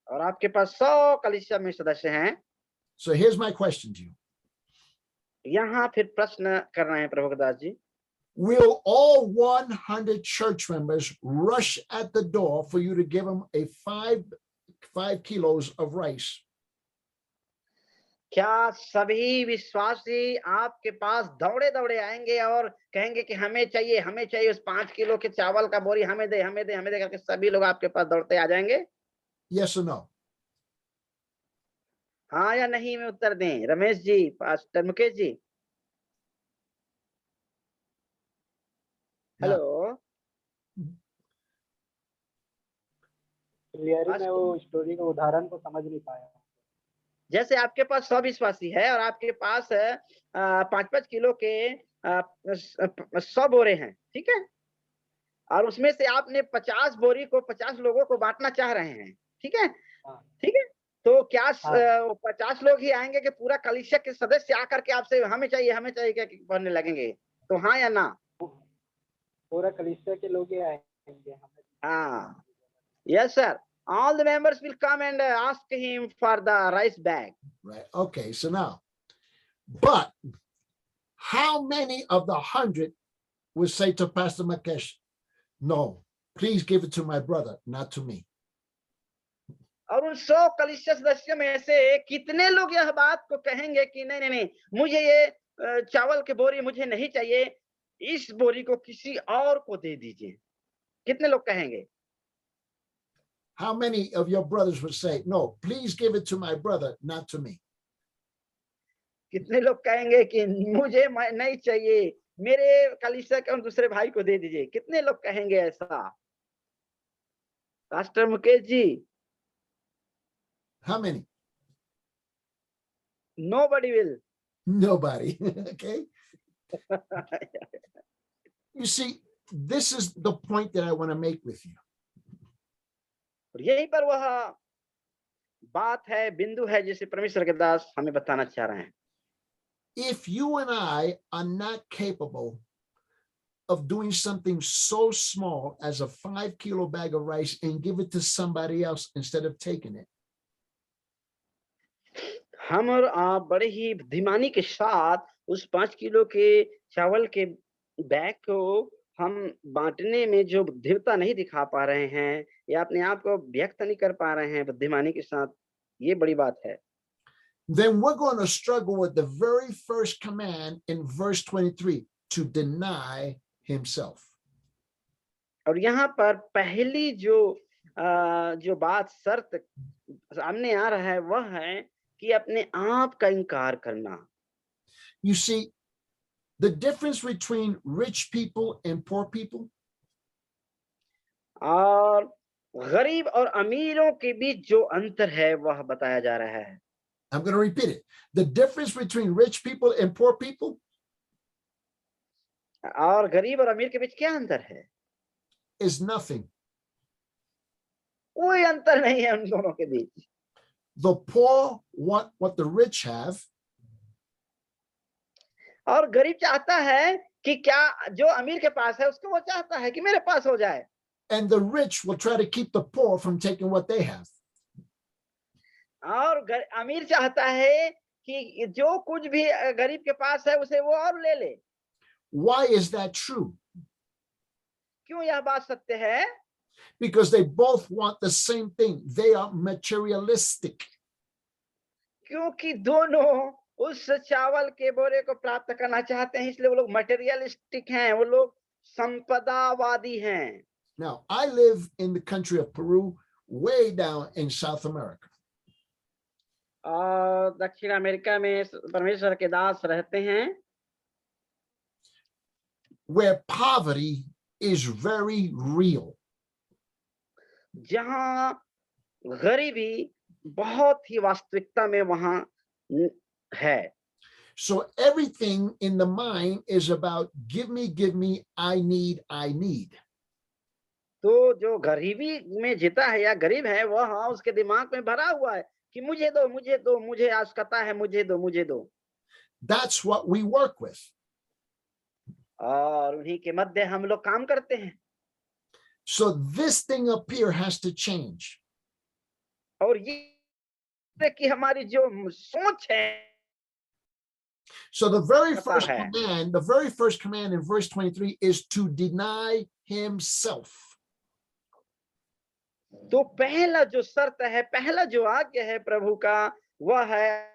और आपके पास 100 कलीसिया में सदस्य हैं। So here's my question to you. यहाँ फिर प्रश्न कर रहे हैं प्रभु Das ji. Will all 100 church members rush at the door for you to give them a 5 kilos of rice? क्या सभी विश्वासी आपके पास दौड़े दौड़े आएंगे और कहेंगे कि हमें चाहिए उस 5 किलो के चावल का बोरी, हमें दे करके सभी लोग आपके पास दौड़ते आ जाएंगे? Yes or no? हाँ या नहीं में उत्तर दें रमेश जी, पास्टर मुकेश जी। हेलो। क्लियरली मैं वो स्टोरी का उदाहरण को समझ नहीं पाया। जैसे आपके पास 100 विश्वासी है और आपके पास 5-5 किलो के 100 बोरे हैं, ठीक है? और उसमें से आपने 50 बोरी को 50 लोगों को बांटना चाह रहे हैं, ठीक है? हाँ। ठीक है? तो क्या हाँ। 50 लोग ही आएंगे कि पूरा कलीसिया के सदस्य आकर के आपसे हमें चाहिए क्या कहने लगेंगे? तो हाँ या ना? पूरा कलीसिया के लोग ही आएंगे हमें। हाँ, yes sir. All the members will come and ask him for the rice bag. Right. Okay. So now, but how many of the 100 would say to Pastor Makesh, no, please give it to my brother, not to me? और उन 100 कलीसिया सदस्यों में से कितने लोग यह बात को कहेंगे कि नहीं नहीं नहीं, मुझे ये चावल की बोरी मुझे नहीं चाहिए, इस बोरी को किसी और को दे दीजिए? कितने लोग कहेंगे? How many of your brothers would say, no, please give it to my brother, not to me? कितने लोग कहेंगे कि मुझे नहीं चाहिए, मेरे कलीसिया के दूसरे भाई को दे दीजिए? कितने लोग कहेंगे ऐसा? Pastor Mukesh ji, How many? nobody will. Nobody. Okay. You see, this is the point that I want to make with you. और यहीं पर वह बात है, बिंदु है जिसे परमेश्वर के दास हमें बताना चाह रहे हैं। If you and I are not capable of doing something so small as a 5 kilo bag of rice and give it to somebody else instead of taking it, हम और आप बड़े ही बुद्धिमानी के साथ उस 5 किलो के चावल के बैग को हम बांटने में जो बुद्धिमत्ता नहीं दिखा पा रहे हैं या अपने आप को व्यक्त नहीं कर पा रहे हैं बुद्धिमानी के साथ, ये बड़ी बात है। then we're going to struggle with the very first command in verse 23 to deny himself. और यहाँ पर पहली जो बात शर्त सामने आ रहा है वह है कि अपने आप का इनकार करना। You see, the difference between rich people and poor people, और गरीब और अमीरों के बीच जो अंतर है वह बताया जा रहा है। I'm going to repeat it. The difference between rich people and poor people और गरीब और अमीर के बीच क्या अंतर है? is nothing. कोई अंतर नहीं है उन दोनों के बीच। The poor want what the rich have, और गरीब चाहता है कि क्या जो अमीर के पास है उसको वो चाहता है कि मेरे पास हो जाए, and the rich will try to keep the poor from taking what they have. और अमीर चाहता है कि जो कुछ भी गरीब के पास है उसे वो और ले ले। Why is that true? क्यों यह बात सत्य है? Because they both want the same thing. They are materialistic. क्योंकि दोनों उस चावल के बोरे को प्राप्त करना चाहते हैं, इसलिए वो लोग मटेरियलिस्टिक हैं, वो लोग संपदावादी हैं। Now, I live in the country of Peru, way down in South America. और दक्षिण अमेरिका में परमेश्वर के दास रहते हैं, where poverty is very real. जहां गरीबी बहुत ही वास्तविकता में वहां है। So everything in the mind is about give me, I need. तो जो गरीबी में जीता है या गरीब है वह उसके दिमाग में भरा हुआ है कि मुझे दो, मुझे आवश्यकता है, मुझे दो। That's what we work with. और उन्हीं के मध्य हम लोग काम करते हैं। So this thing up here has to change. और ये कि हमारी जो सोच है, So the very first command in verse 23 is to deny himself. तो पहला जो शर्त है, पहला जो आज्ञा है प्रभु का वह है,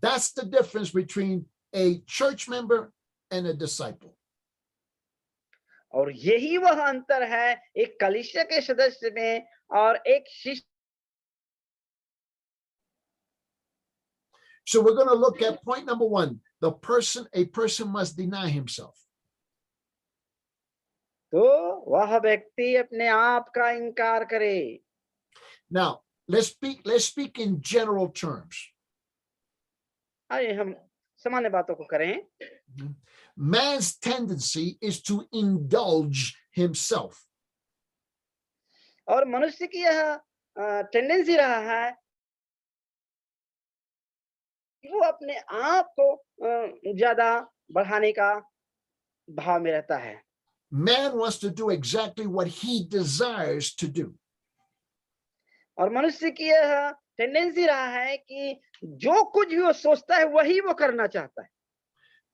That's the difference between a church member and a disciple. और यही वह अंतर है एक कलीसिया के सदस्य में और एक शिष्य। So we're going to look at point number 1. A person must deny himself. तो वह व्यक्ति अपने आप का इनकार करे। Now, let's speak in general terms. आइए हम सामान्य बातों को करें। Man's tendency is to indulge himself. और मनुष्य की यह टेंडेंसी रहा है कि वो अपने आप को ज्यादा बढ़ाने का भाव में रहता है। Man wants to do exactly what he desires to do. और मनुष्य की यह टेंडेंसी रहा है कि जो कुछ भी वो सोचता है वही वो करना चाहता है।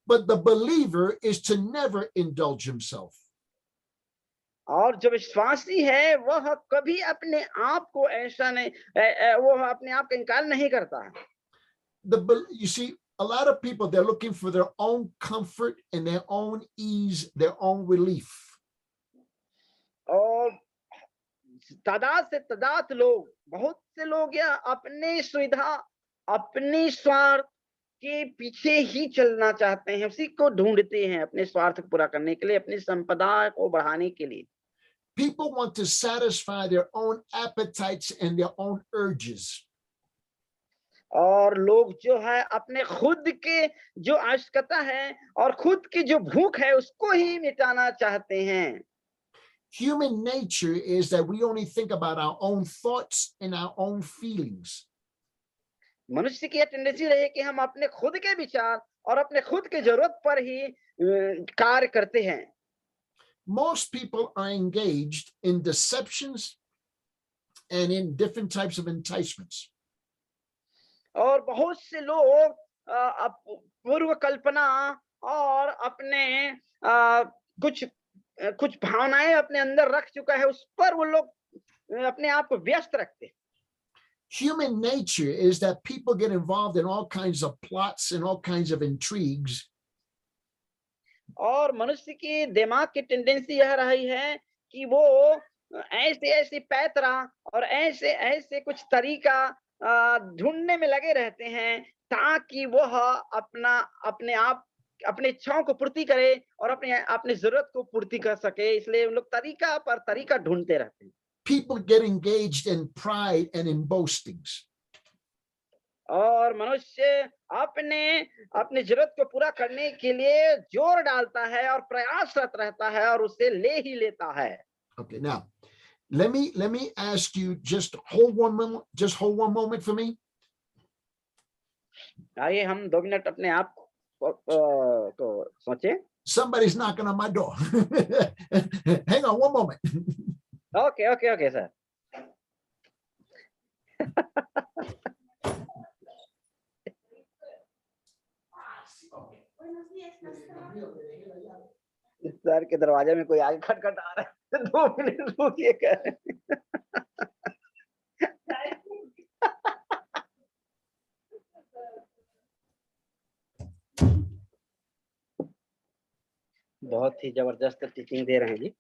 But the believer is to never indulge himself. और जो विश्वासी है वह कभी अपने आप को ऐसा नहीं वो अपने आप का इनकार नहीं करता है। You see, a lot of people, they're looking for their own comfort and their own ease, their own relief. और बहुत से लोग या अपने सुविधा अपनी स्वार्थ के पीछे ही चलना चाहते हैं, उसी को ढूंढते हैं अपने स्वार्थ को पूरा करने के लिए, अपनी संपदा को बढ़ाने के लिए। People want to satisfy their own appetites and their own urges. और लोग जो है अपने खुद के जो आवश्यकता है और खुद की जो भूख है उसको ही मिटाना चाहते हैं। Human nature is that we only think about our own thoughts and our own feelings. मनुष्य की यह टेंडेंसी रही कि हम अपने खुद के विचार और अपने खुद की जरूरत पर ही कार्य करते हैं। Most people are engaged in deceptions and in different types of enticements. और बहुत से लोग पूर्व कल्पना और अपने कुछ भावनाएं अपने अंदर रख चुका है, उस पर वो लोग अपने आप को व्यस्त रखते हैं। Human nature is that people get involved in all kinds of plots and all kinds of intrigues. और मनुष्य की दिमाग की टेंडेंसी यह रही है कि वो ऐसे पैतरा और ऐसे कुछ तरीका ढूंढने में लगे रहते हैं ताकि वह अपने इच्छाओं को पूर्ति करे और अपने जरूरत को पूर्ति कर सके, इसलिए उन लोग तरीका पर तरीका ढूंढते रहते हैं। People get engaged in pride and in boastings. और मनुष्य अपने जरूरत को पूरा करने के लिए जोर डालता है और प्रयासरत रहता है और उसे ले ही लेता है। Okay, now let me ask you, just hold one moment for me. आइए हम 2 मिनट अपने आप को सोचें। Somebody's knocking on my door. Hang on one moment. Okay, sir. Sir के दरवाजे में कोई आगे खटखट आ रहा है, 2 मिनट रुकिए कर। बहुत ही जबरदस्त टीचिंग दे रहे हैं जी।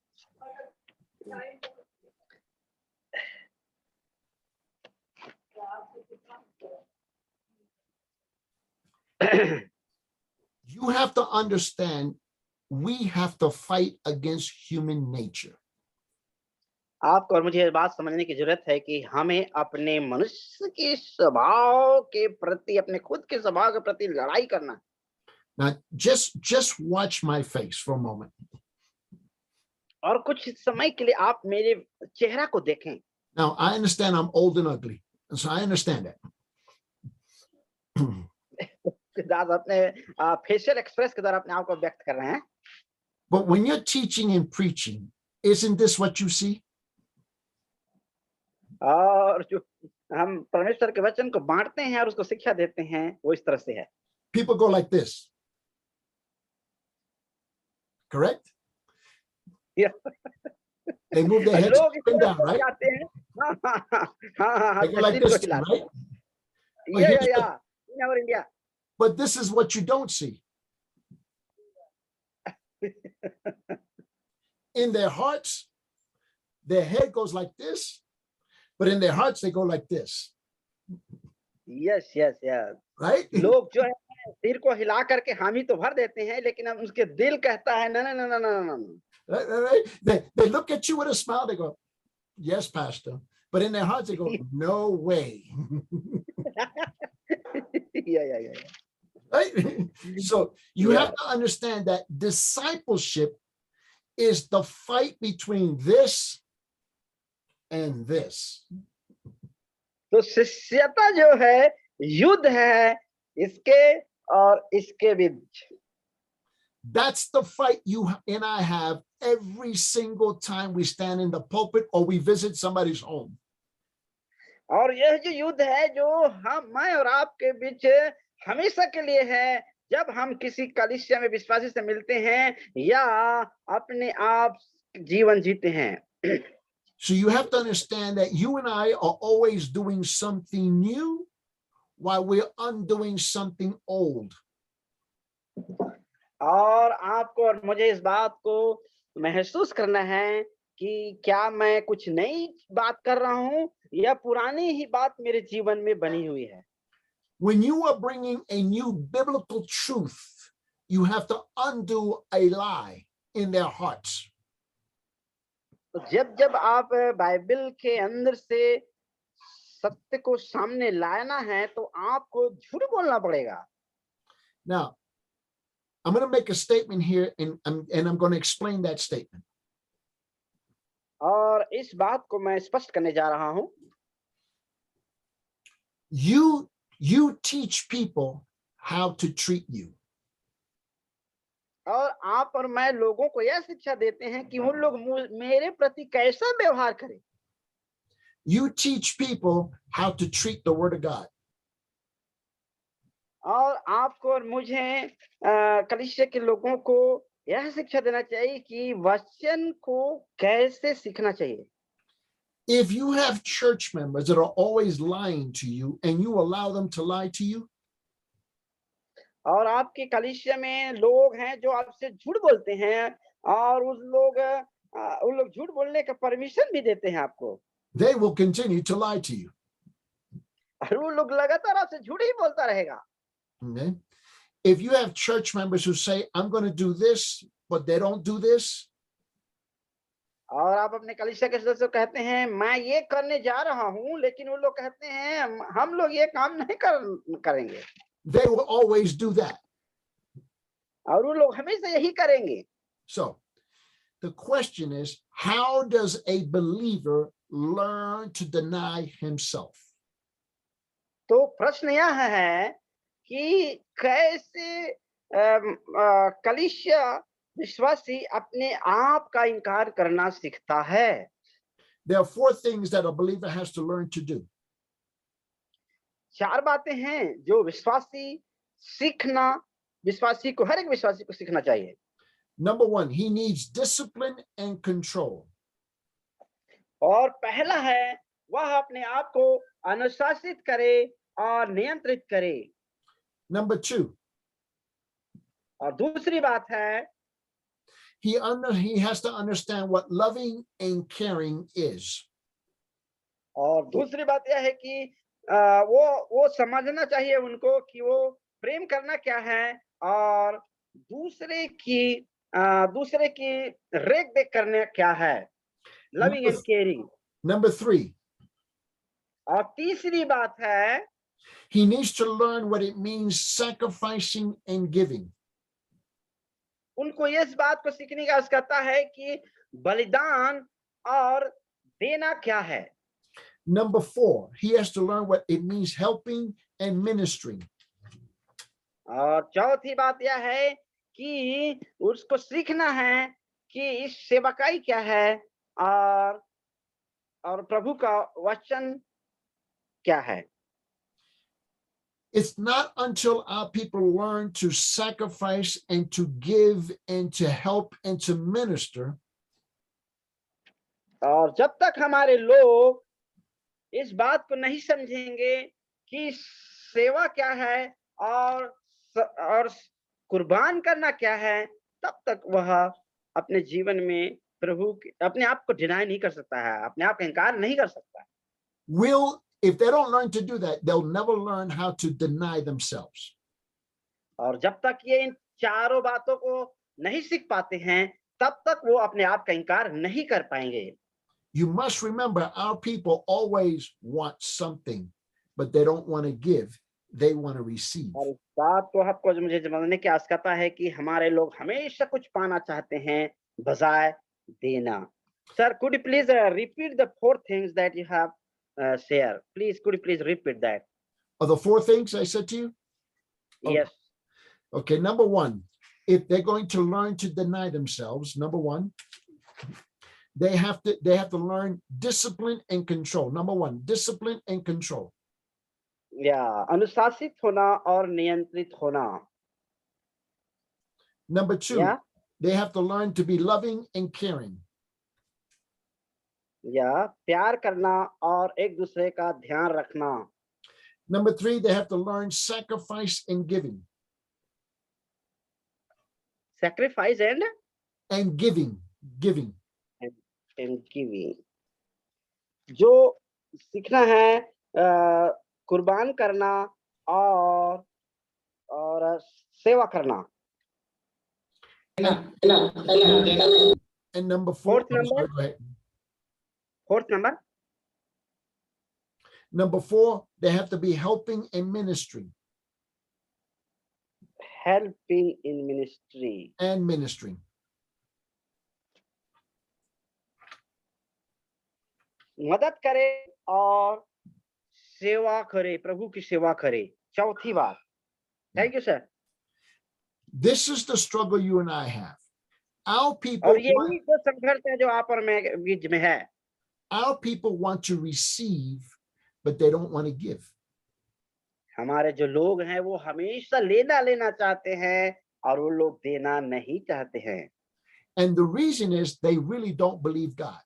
You have to understand, we have to fight against human nature. आपको और मुझे ये बात समझने की जरूरत है कि हमें अपने मनुष्य के स्वभाव के प्रति, अपने खुद के स्वभाव के प्रति लड़ाई करना। Now, just watch my face for a moment. और कुछ समय के लिए आप मेरे चेहरा को देखें। Now, I understand I'm old and ugly, so I understand that. अपने फेशियल एक्सप्रेस के द्वारा अपने आप को व्यक्त कर रहे हैं। But when you're teaching and preaching, isn't this what you see? और जो हम परमेश्वर के वचन को बांटते हैं और उसको शिक्षा देते हैं वो इस तरह से है। People go like this. Correct? Yeah. They move their heads up and down, right? They go like this, right? Yeah. In our India. But this is what you don't see. In their hearts, their head goes like this, but in their hearts they go like this. Yes. Right? लोग जो है सिर को हिला करके हामी तो भर देते हैं, लेकिन हम उसके दिल कहता है ना ना ना ना ना ना ना। Right? They look at you with a smile. They go, "Yes, Pastor," but in their hearts they go, "No way." Yeah. Right? So you Yeah. have to understand that discipleship is the fight between this and this. तो शिष्यता जो है युद्ध है इसके और इसके बीच। That's the fight you and I have every single time we stand in the pulpit or we visit somebody's home. और यह जो युद्ध है जो मैं और आपके बीच हमेशा के लिए है, जब हम किसी कलीसिया में विश्वासी से मिलते हैं या अपने आप जीवन जीते हैं। So you have to understand that you and I are always doing something new while we're undoing something old. और आपको और मुझे इस बात को महसूस करना है कि क्या मैं कुछ नई बात कर रहा हूं या पुरानी ही बात मेरे जीवन में बनी हुई है। When you are bringing a new biblical truth, you have to undo a lie in their hearts. तो जब आप बाइबल के अंदर से सत्य को सामने लाना है तो आपको झूठ बोलना पड़ेगा। Now, I'm going to make a statement here and I'm going to explain that statement. और इस बात को मैं स्पष्ट करने जा रहा हूं। You teach people how to treat you. और आप और मैं लोगों को यह शिक्षा देते हैं कि उन लोग मेरे प्रति कैसा व्यवहार करें। You teach people how to treat the word of God. और आपको और मुझे कलीसिया के लोगों को यह शिक्षा देना चाहिए कि वचन को कैसे सीखना चाहिए। If you have church members that are always lying to you and you allow them to lie to you, और आपके कलीसिया में लोग हैं जो आपसे झूठ बोलते हैं और उन लोग झूठ बोलने का परमिशन भी देते हैं आपको, they will continue to lie to you. और वो लोग लगातार आपसे झूठ ही बोलता रहेगा। Okay? If you have church members who say, "I'm going to do this," but they don't do this, और आप अपने कलीसिया के सदस्य कहते हैं मैं ये करने जा रहा हूं, लेकिन वो लोग कहते हैं हम लोग ये काम नहीं करेंगे, they will always do that. और वो लोग हमेशा यही करेंगे। So the question is, how does a believer learn to deny himself? तो प्रश्न यह है कि कैसे कलीसिया विश्वासी अपने आप का इनकार करना सीखता है। There are 4 things that a believer has to learn to do. 4 बातें हैं जो विश्वासी को हर एक विश्वासी को सीखना चाहिए। Number 1, he needs discipline and control. और पहला है वह अपने आप को अनुशासित करे और नियंत्रित करे। Number 2, और दूसरी बात है he has to understand what loving and caring is. और दूसरी बात यह है कि वो समझना चाहिए उनको कि वो प्रेम करना क्या है और दूसरे की रेख देख करना क्या है, लविंग एंड केयरिंग। Number 3, और तीसरी बात है he needs to learn what it means sacrificing and giving. उनको इस बात को सीखने का आवश्यकता है कि बलिदान और देना क्या है। Number 4, he has to learn what it means helping and ministering. और चौथी बात यह है कि उसको सीखना है कि इस सेवकाई क्या है और प्रभु का वचन क्या है। It's not until our people learn to sacrifice and to give and to help and to minister और जब तक हमारे लोग इस बात को नहीं समझेंगे कि सेवा क्या है और कुर्बान करना क्या है, तब तक वह अपने जीवन में प्रभु अपने आप को डिनाई नहीं कर सकता है, अपने आप का इनकार नहीं कर सकता। If they don't learn to do that, they'll never learn how to deny themselves. और जब तक ये इन चारों बातों को नहीं सीख पाते हैं तब तक वो अपने आप का इनकार नहीं कर पाएंगे। You must remember, our people always want something, but they don't want to give. They want to receive. और इस बात को आपको मुझे समझने की आवश्यकता है कि हमारे लोग हमेशा कुछ पाना चाहते हैं बजाय देना। Sir, could you please repeat the four things that you have shared? Please, could you please repeat that? Are the four things I said to you? Okay. Yes. Okay, number one, if they're going to learn to deny themselves, number one, they have to learn discipline and control. Number one, discipline and control. या अनुशासित होना और नियंत्रित होना। Number two, या they have to learn to be loving and caring. या प्यार करना और एक दूसरे का ध्यान रखना। Number three, they have to learn sacrifice and giving. Sacrifice And giving. and giving. जो सीखना है कुर्बान करना और सेवा करना। And number four, Fourth number? go ahead. Fourth number? Number four, they have to be helping in ministry. Helping in ministry. And ministry. मदद करे और सेवा करे, प्रभु की सेवा करे। चौथी बात। Thank you, sir. This is the struggle you and I have. Our people और यही जो संघर्ष है जो आप और मैं बीच में है। Our people want to receive, but they don't want to give. हमारे जो लोग हैं वो हमेशा लेना चाहते हैं और वो लोग देना नहीं चाहते हैं। And the reason is they really don't believe God.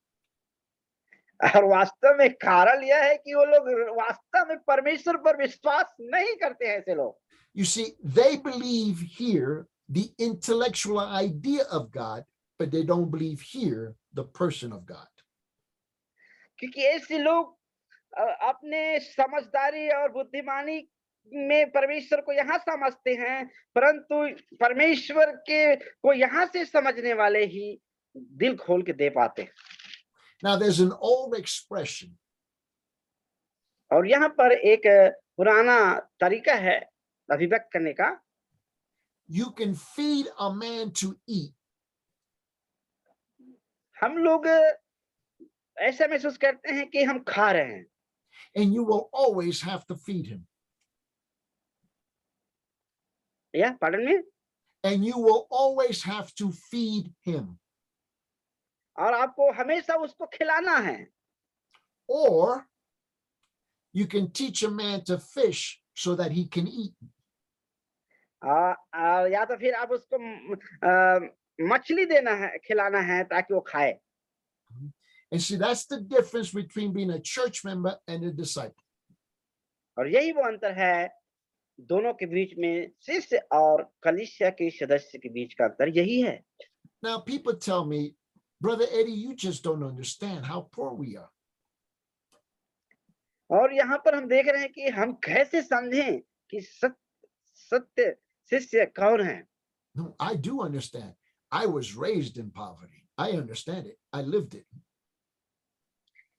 और वास्तव में कारण यह है कि वो लोग वास्तव में परमेश्वर पर विश्वास नहीं करते हैं ऐसे लोग। You see, they believe here the intellectual idea of God, but they don't believe here the person of God. क्योंकि ऐसे लोग अपने समझदारी और बुद्धिमानी में परमेश्वर को यहाँ समझते हैं, परंतु परमेश्वर के को यहाँ से समझने वाले ही दिल खोल के दे पाते हैं। Now there's an old expression. और यहाँ पर एक पुराना तरीका है अभिव्यक्त करने का। You can feed a man to eat. हम लोग ऐसा महसूस करते हैं कि हम खा रहे हैं। And you will always have to feed him. Yeah, pardon me? And you will always have to feed him. और आपको हमेशा उसको खिलाना है। Or you can teach a man to fish so that he can eat. या तो फिर आप उसको मछली देना है, खिलाना है ताकि वो खाए। And see, that's the difference between being a church member and a disciple. और यही वो अंतर है दोनों के बीच में, शिष्य और कलीसिया के सदस्य के बीच का अंतर यही है। Now people tell me, Brother Eddie, you just don't understand how poor we are. और यहाँ पर हम देख रहे हैं कि हम कैसे समझें कि सत्य शिष्य कौन है। No, I do understand. I was raised in poverty. I understand it. I lived it.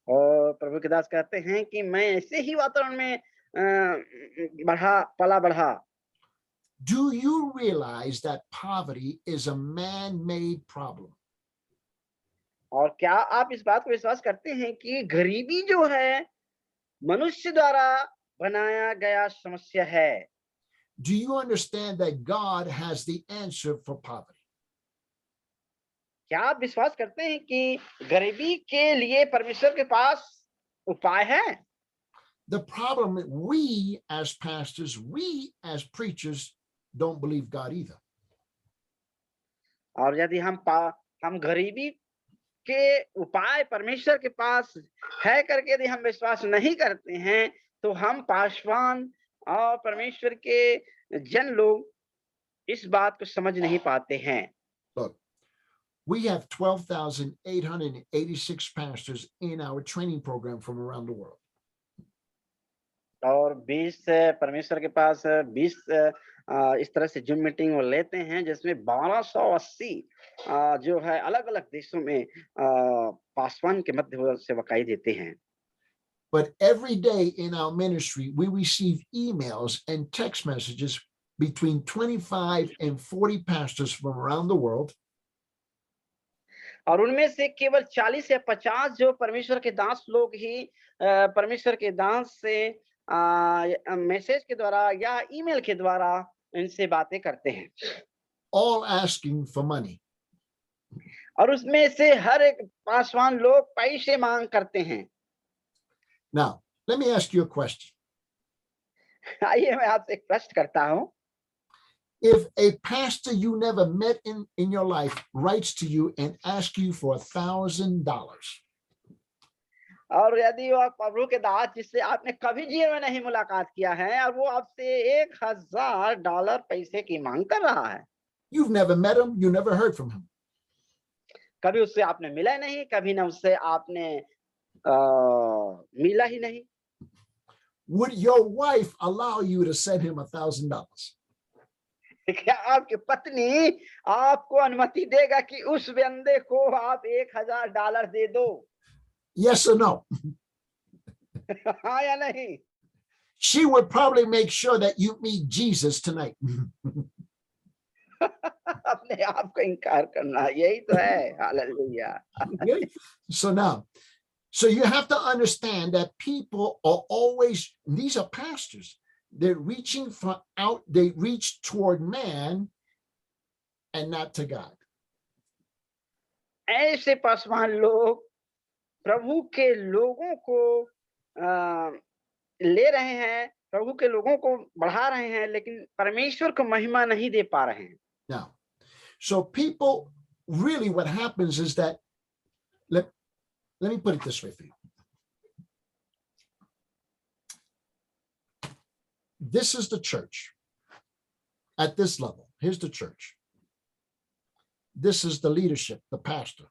और प्रभु के दास कहते हैं कि मैं ऐसे ही वातावरण में पला बढ़ा। Do you realize that poverty is a man-made problem? और क्या आप इस बात को विश्वास करते हैं कि गरीबी जो है मनुष्य द्वारा बनाया गया समस्या है? Do you understand that God has the answer for poverty? क्या आप विश्वास करते हैं कि गरीबी के लिए परमेश्वर के पास उपाय है? The problem, we as pastors, we as preachers don't believe God either. और यदि हम गरीबी के उपाय परमेश्वर के पास है करके यदि हम विश्वास नहीं करते हैं तो हम पासवान और परमेश्वर के जन लोग इस बात को समझ नहीं पाते हैं। Look, we have 12,886 pastors in our training program from around the world. और 20 परमेश्वर के पास 20 इस तरह से जूम मीटिंग वो लेते हैं जिसमें 1280 जो है अलग-अलग देशों में पासवान के मध्य वो सेवकाई देते हैं। But every day in our ministry, we receive emails and text messages between 25 and 40 pastors from around the world और उनमें से केवल 40 या 50 जो परमेश्वर के दास लोग ही परमेश्वर के दास से मैसेज के द्वारा या ईमेल के द्वारा इनसे बातें करते हैं all asking for money. और उसमें से हर एक पासवान लोग पैसे मांग करते हैं। Now, let me ask you a question. आइए मैं आपसे एक प्रश्न करता हूँ, If a pastor you never met in your life writes to you and asks you for $1,000, और यदि वो प्रभु के दास जिससे आपने कभी जीवन में नहीं मुलाकात किया है और वो आपसे $1,000 पैसे की मांग कर रहा है, you've never met him, you never heard from him. कभी उससे आपने मिला नहीं, कभी ना उससे आपने मिला ही नहीं, Would your wife allow you to send him $1,000? क्या आपकी पत्नी आपको अनुमति देगा कि उस बंदे को आप $1,000 दे दो? Yes or no? हाँ या नहीं? She would probably make sure that you meet Jesus tonight. अपने आप को इनकार करना यही तो है। Hallelujah. Okay? So you have to understand that people are always, these are pastors, they're reaching for out, they reach toward man and not to God. ऐसे पासवान लोग प्रभु के लोगों को ले रहे हैं, प्रभु के लोगों को बढ़ा रहे हैं, लेकिन परमेश्वर को महिमा नहीं दे पा रहे हैं। Now, so people really, what happens is that, let me put it this way for you. This is the church at this level. Here's the church. This is the leadership, the pastor.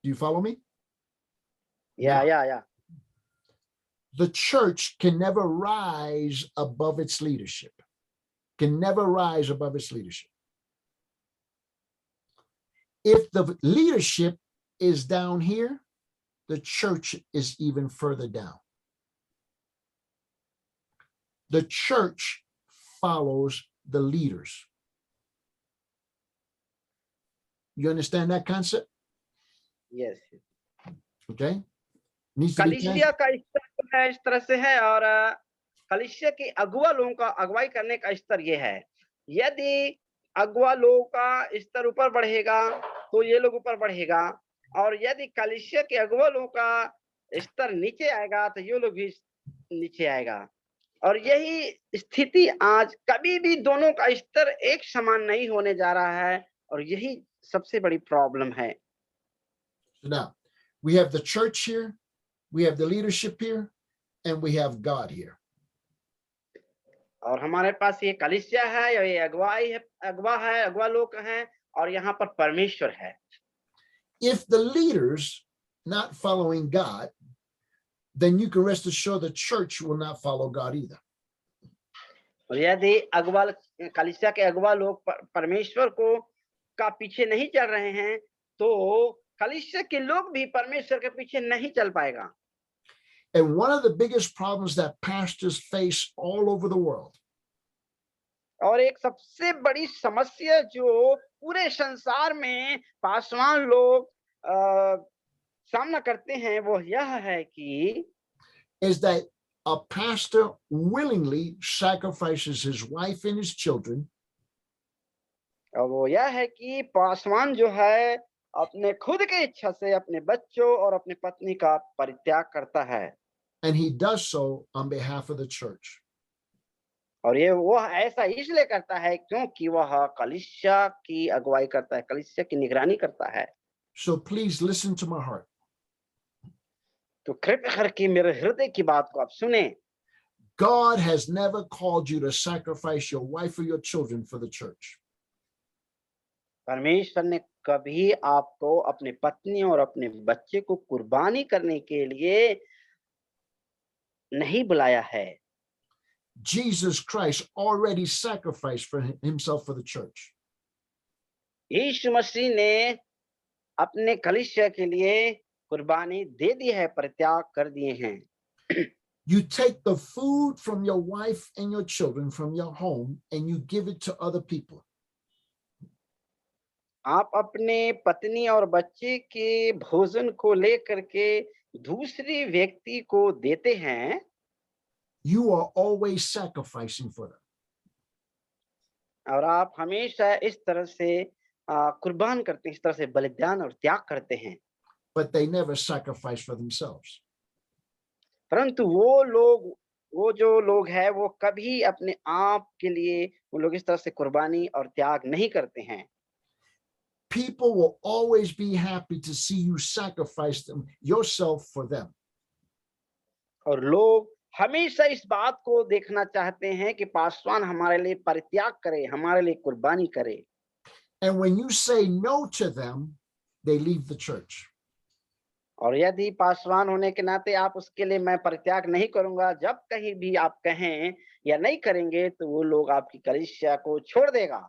Do you follow me? Yeah. The church can never rise above its leadership. Can never rise above its leadership. If the leadership is down here, the church is even further down. The church follows the leaders. You understand that concept? Yes. Okay. Needs to be कलीसिया का स्तर है इस तरह से है और कलीसिया के अगुवा लोगों का अगुवाई करने का स्तर ये है। यदि अगुवा लोगों का स्तर ऊपर बढ़ेगा तो ये लोग ऊपर बढ़ेगा और यदि कलीसिया के अगुवा लोगों का स्तर नीचे आएगा तो ये लोग भी नीचे आएगा और यही स्थिति आज कभी भी दोनों का स्तर एक समान नहीं होने जा रहा है और यही सबसे बड़ी प्रॉब्लम है। So now we have the church here, we have the leadership here, and we have God here. और हमारे पास ये कलीसिया है, ये अगुवा लोग हैं और यहाँ पर परमेश्वर है। If the leaders not following God, then you can rest assured the church will not follow God either. और यदि कलीसिया के अगुवा लोग परमेश्वर को का पीछे नहीं चल रहे हैं तो कलीसिया के लोग भी परमेश्वर के पीछे नहीं चल पाएगा। And one of the biggest problems that pastors face all over the world और एक सबसे बड़ी समस्या जो पूरे संसार में पासवान लोग सामना करते हैं वो यह है कि is that a pastor willingly sacrifices his wife and his children वो यह है कि पासवान जो है अपने खुद के इच्छा से अपने बच्चों और अपनी पत्नी का परित्याग करता है and he does so on behalf of the church. और ये वो ऐसा इसलिए करता है क्योंकि वह कलीसिया की अगुवाई करता है, कलीसिया की निगरानी करता है। So please listen to my heart. तो कृपया करके मेरे हृदय की बात को आप सुने। God has never called you to sacrifice your wife or your children for the church. परमेश्वर ने कभी आपको अपने पत्नी और अपने बच्चे को कुर्बानी करने के लिए नहीं बुलाया है। Jesus Christ already sacrificed for himself for the church. यीशु मसीह ने अपने कलीसिया के लिए कुर्बानी दे दी है, परित्याग कर दिए हैं। You take the food from your wife and your children from your home and you give it to other people. आप अपने पत्नी और बच्चे के भोजन को लेकर के दूसरी व्यक्ति को देते हैं। You are always sacrificing for them. और आप हमेशा इस तरह से कुर्बान करते हैं, इस तरह से बलिदान और त्याग करते हैं। But they never sacrifice for themselves. परंतु वो जो लोग हैं वो कभी अपने आप के लिए वो लोग इस तरह से कुर्बानी और त्याग नहीं करते हैं। People will always be happy to see you sacrifice them yourself for them. और लोग हमेशा इस बात को देखना चाहते हैं कि पासवान हमारे लिए परित्याग करे, हमारे लिए कुर्बानी करे। And when you say no to them, they leave the church. और यदि पासवान होने के नाते आप उसके लिए मैं परित्याग नहीं करूंगा, जब कहीं भी आप कहें या नहीं करेंगे तो वो लोग आपकी कलीसिया को छोड़ देगा।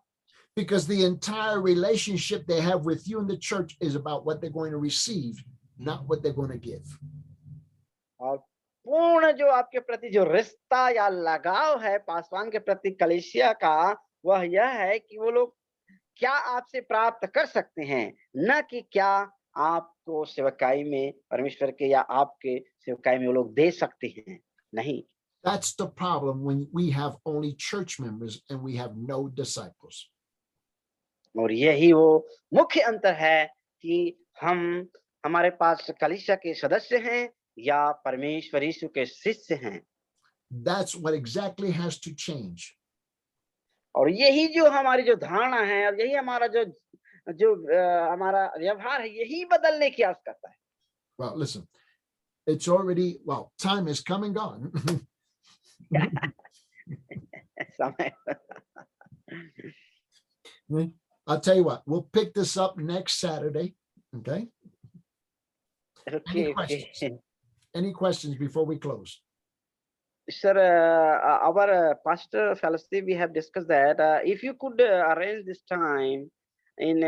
Because the entire relationship they have with you in the church is about what they're going to receive, not what they're going to give. और पूर्ण जो आपके प्रति जो रिश्ता या लगाव है पासवान के प्रति कलीसिया का, वह यह है कि वो लोग क्या आपसे प्राप्त कर सकते हैं, न कि क्या आपको सेवकाई में परमेश्वर के या आपके सेवकाई में वो लोग दे सकते हैं। नहीं, That's the problem when we have only church members and we have no disciples. और यही वो मुख्य अंतर है कि हमारे पास कलीसिया के सदस्य हैं या परमेश्वर यीशु के शिष्य हैं। That's what exactly has to change. और यही जो हमारी जो धारणा है और यही हमारा जो हमारा व्यवहार है, यही बदलने की आवश्यकता है। Well, listen, it's already, well, time is come and gone. समय I'll tell you what, we'll pick this up next Saturday. Okay. Okay, questions? okay. Any questions before we close? Sir, our pastor fellowship, we have discussed that if you could arrange this time in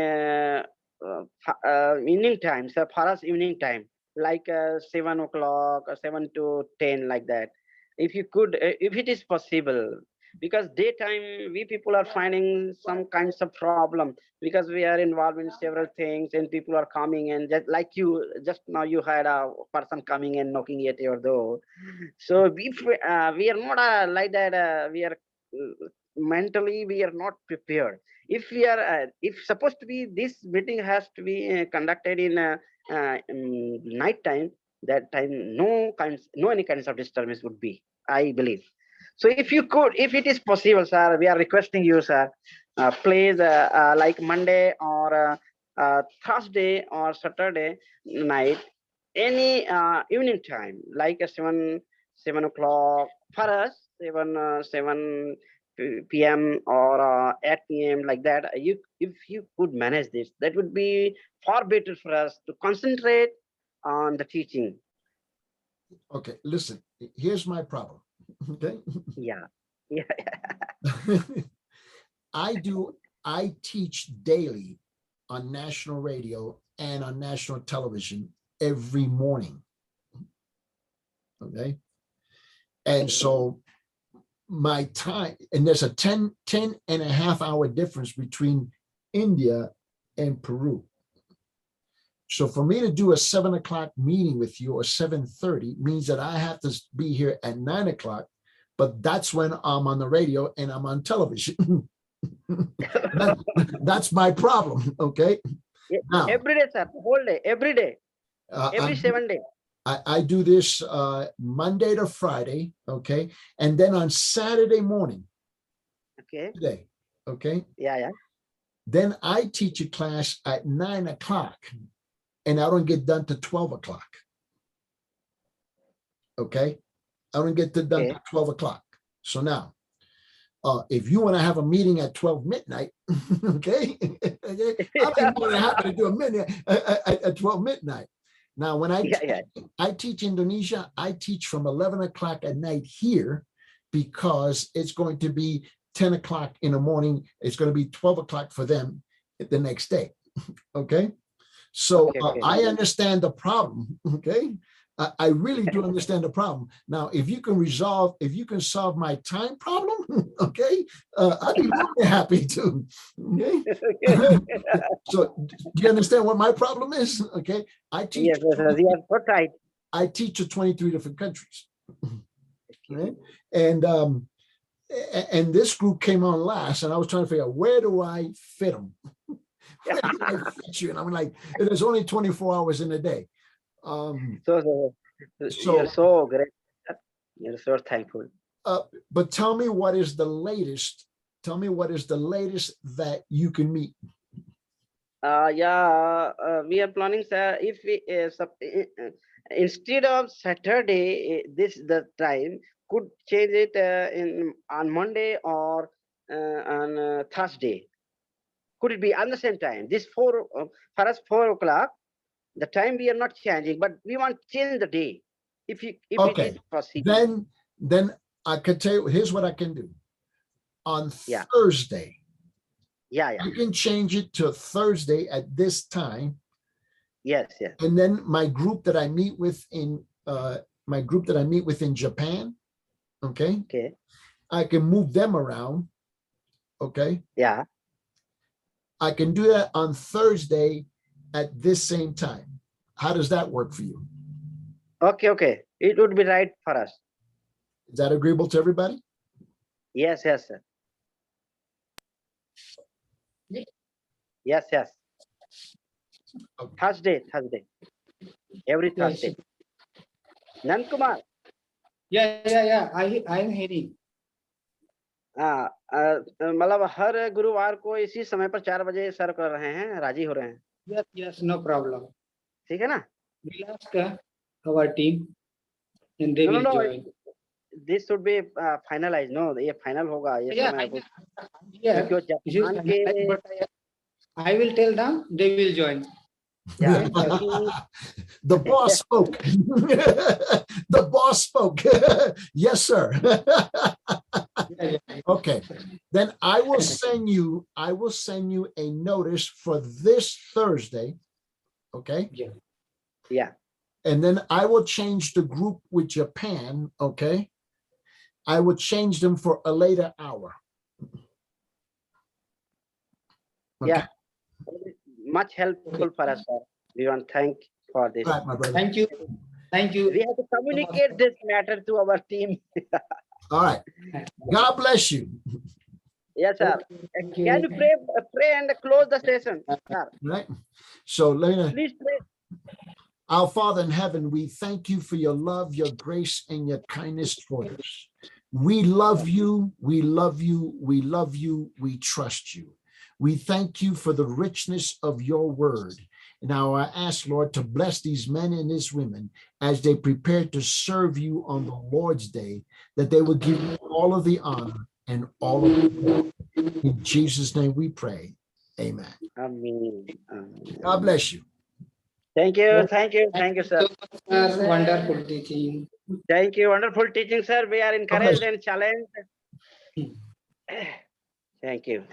evening time, so for us evening time, like 7 o'clock or 7 to 10, like that. If you could, if it is possible, because daytime we people are finding some kinds of problem because we are involved in several things and people are coming and just like you, just now you had a person coming and knocking at your door. So if we are not like that, we are mentally we are not prepared. If we are, if supposed to be this meeting has to be conducted in night time, that time no any kinds of disturbance would be, I believe. So if you could, if it is possible, sir, we are requesting you, sir, please like Monday or Thursday or Saturday night, any evening time, like 7 o'clock for us, 7 p.m. or 8 p.m. like that. If you could manage this, that would be far better for us to concentrate on the teaching. Okay, listen, here's my problem. Okay. Yeah. I teach daily on national radio and on national television every morning. Okay. And so my time, and there's a 10 and a half hour difference between India and Peru. So for me to do a 7 o'clock meeting with you or 7:30 means that I have to be here at 9 o'clock, but that's when I'm on the radio and I'm on television. That's my problem. Okay. Now, every day, sir, whole day, every day, every 7 days. I do this Monday to Friday. Okay. And then on Saturday morning. Okay. Today. Okay. Yeah. Then I teach a class at 9 o'clock. And I don't get done to 12 o'clock. Okay. I don't get done to 12 o'clock. So now, if you want to have a meeting at 12 midnight, okay, I'm more than happy to do a meeting at 12 midnight. Now, when I Yeah. I teach Indonesia, I teach from 11 o'clock at night here because it's going to be 10 o'clock in the morning. It's going to be 12 o'clock for them the next day. Okay. So Okay. I understand the problem. Okay. I really do understand the problem. Now, if you can solve my time problem, okay, I'd be more than happy to. Okay. So do you understand what my problem is? Okay. I teach. Yes, you are so right. I teach in 23 different countries. Right. And this group came on last, and I was trying to figure out where do I fit them? Where do I fit you? And I'm like, there's only 24 hours in a day. So you're so great. You're so thankful. But tell me what is the latest? Tell me what is the latest that you can meet? We are planning, sir, if we instead of Saturday, the time could change it on Monday or on Thursday. Could it be on the same time? This for us 4 o'clock. The time we are not changing, but we want to change the day. If it is possible. Then I could tell you. Here's what I can do. On Yeah. Thursday. Yeah. I can change it to Thursday at this time. Yes. And then my group that I meet with in Japan, okay, I can move them around. Okay. Yeah. I can do that on Thursday at this same time. How does that work for you? Okay. It would be right for us. Is that agreeable to everybody? Yes, sir. Yes. Okay. Thursday. Every Thursday. Nand Kumar. Yeah. I am hearing. मतलब हर गुरुवार को इसी समय पर 4 बजे sir कर रहे हैं, राजी हो रहे हैं? Yes, no problem. ठीक है ना? We'll ask our team and they will join. This should be finalized. No, ये फाइनल होगा ये समय। I will tell them, they will join. Yeah. The boss spoke. The boss spoke. Yes, sir. Okay. Then I will send you a notice for this Thursday. Okay. Yeah. And then I will change the group with Japan. Okay. I will change them for a later hour. Okay. Yeah. Much helpful for us, sir. We want to thank for this. Right, my brother. Thank you. We have to communicate this matter to our team. All right. God bless you. Yes, sir. Thank you. Can you pray and close the session, sir? Right. So, Lena, Please pray. our Father in heaven, we thank you for your love, your grace, and your kindness toward us. We love you. We love you. We love you. We trust you. We thank you for the richness of your word. Now I ask, Lord, to bless these men and these women as they prepare to serve you on the Lord's day, that they will give you all of the honor and all of the glory. In Jesus' name we pray. Amen. Amen. God bless you. Thank you, sir. Wonderful teaching. Thank you, wonderful teaching, sir. We are encouraged and challenged. Thank you.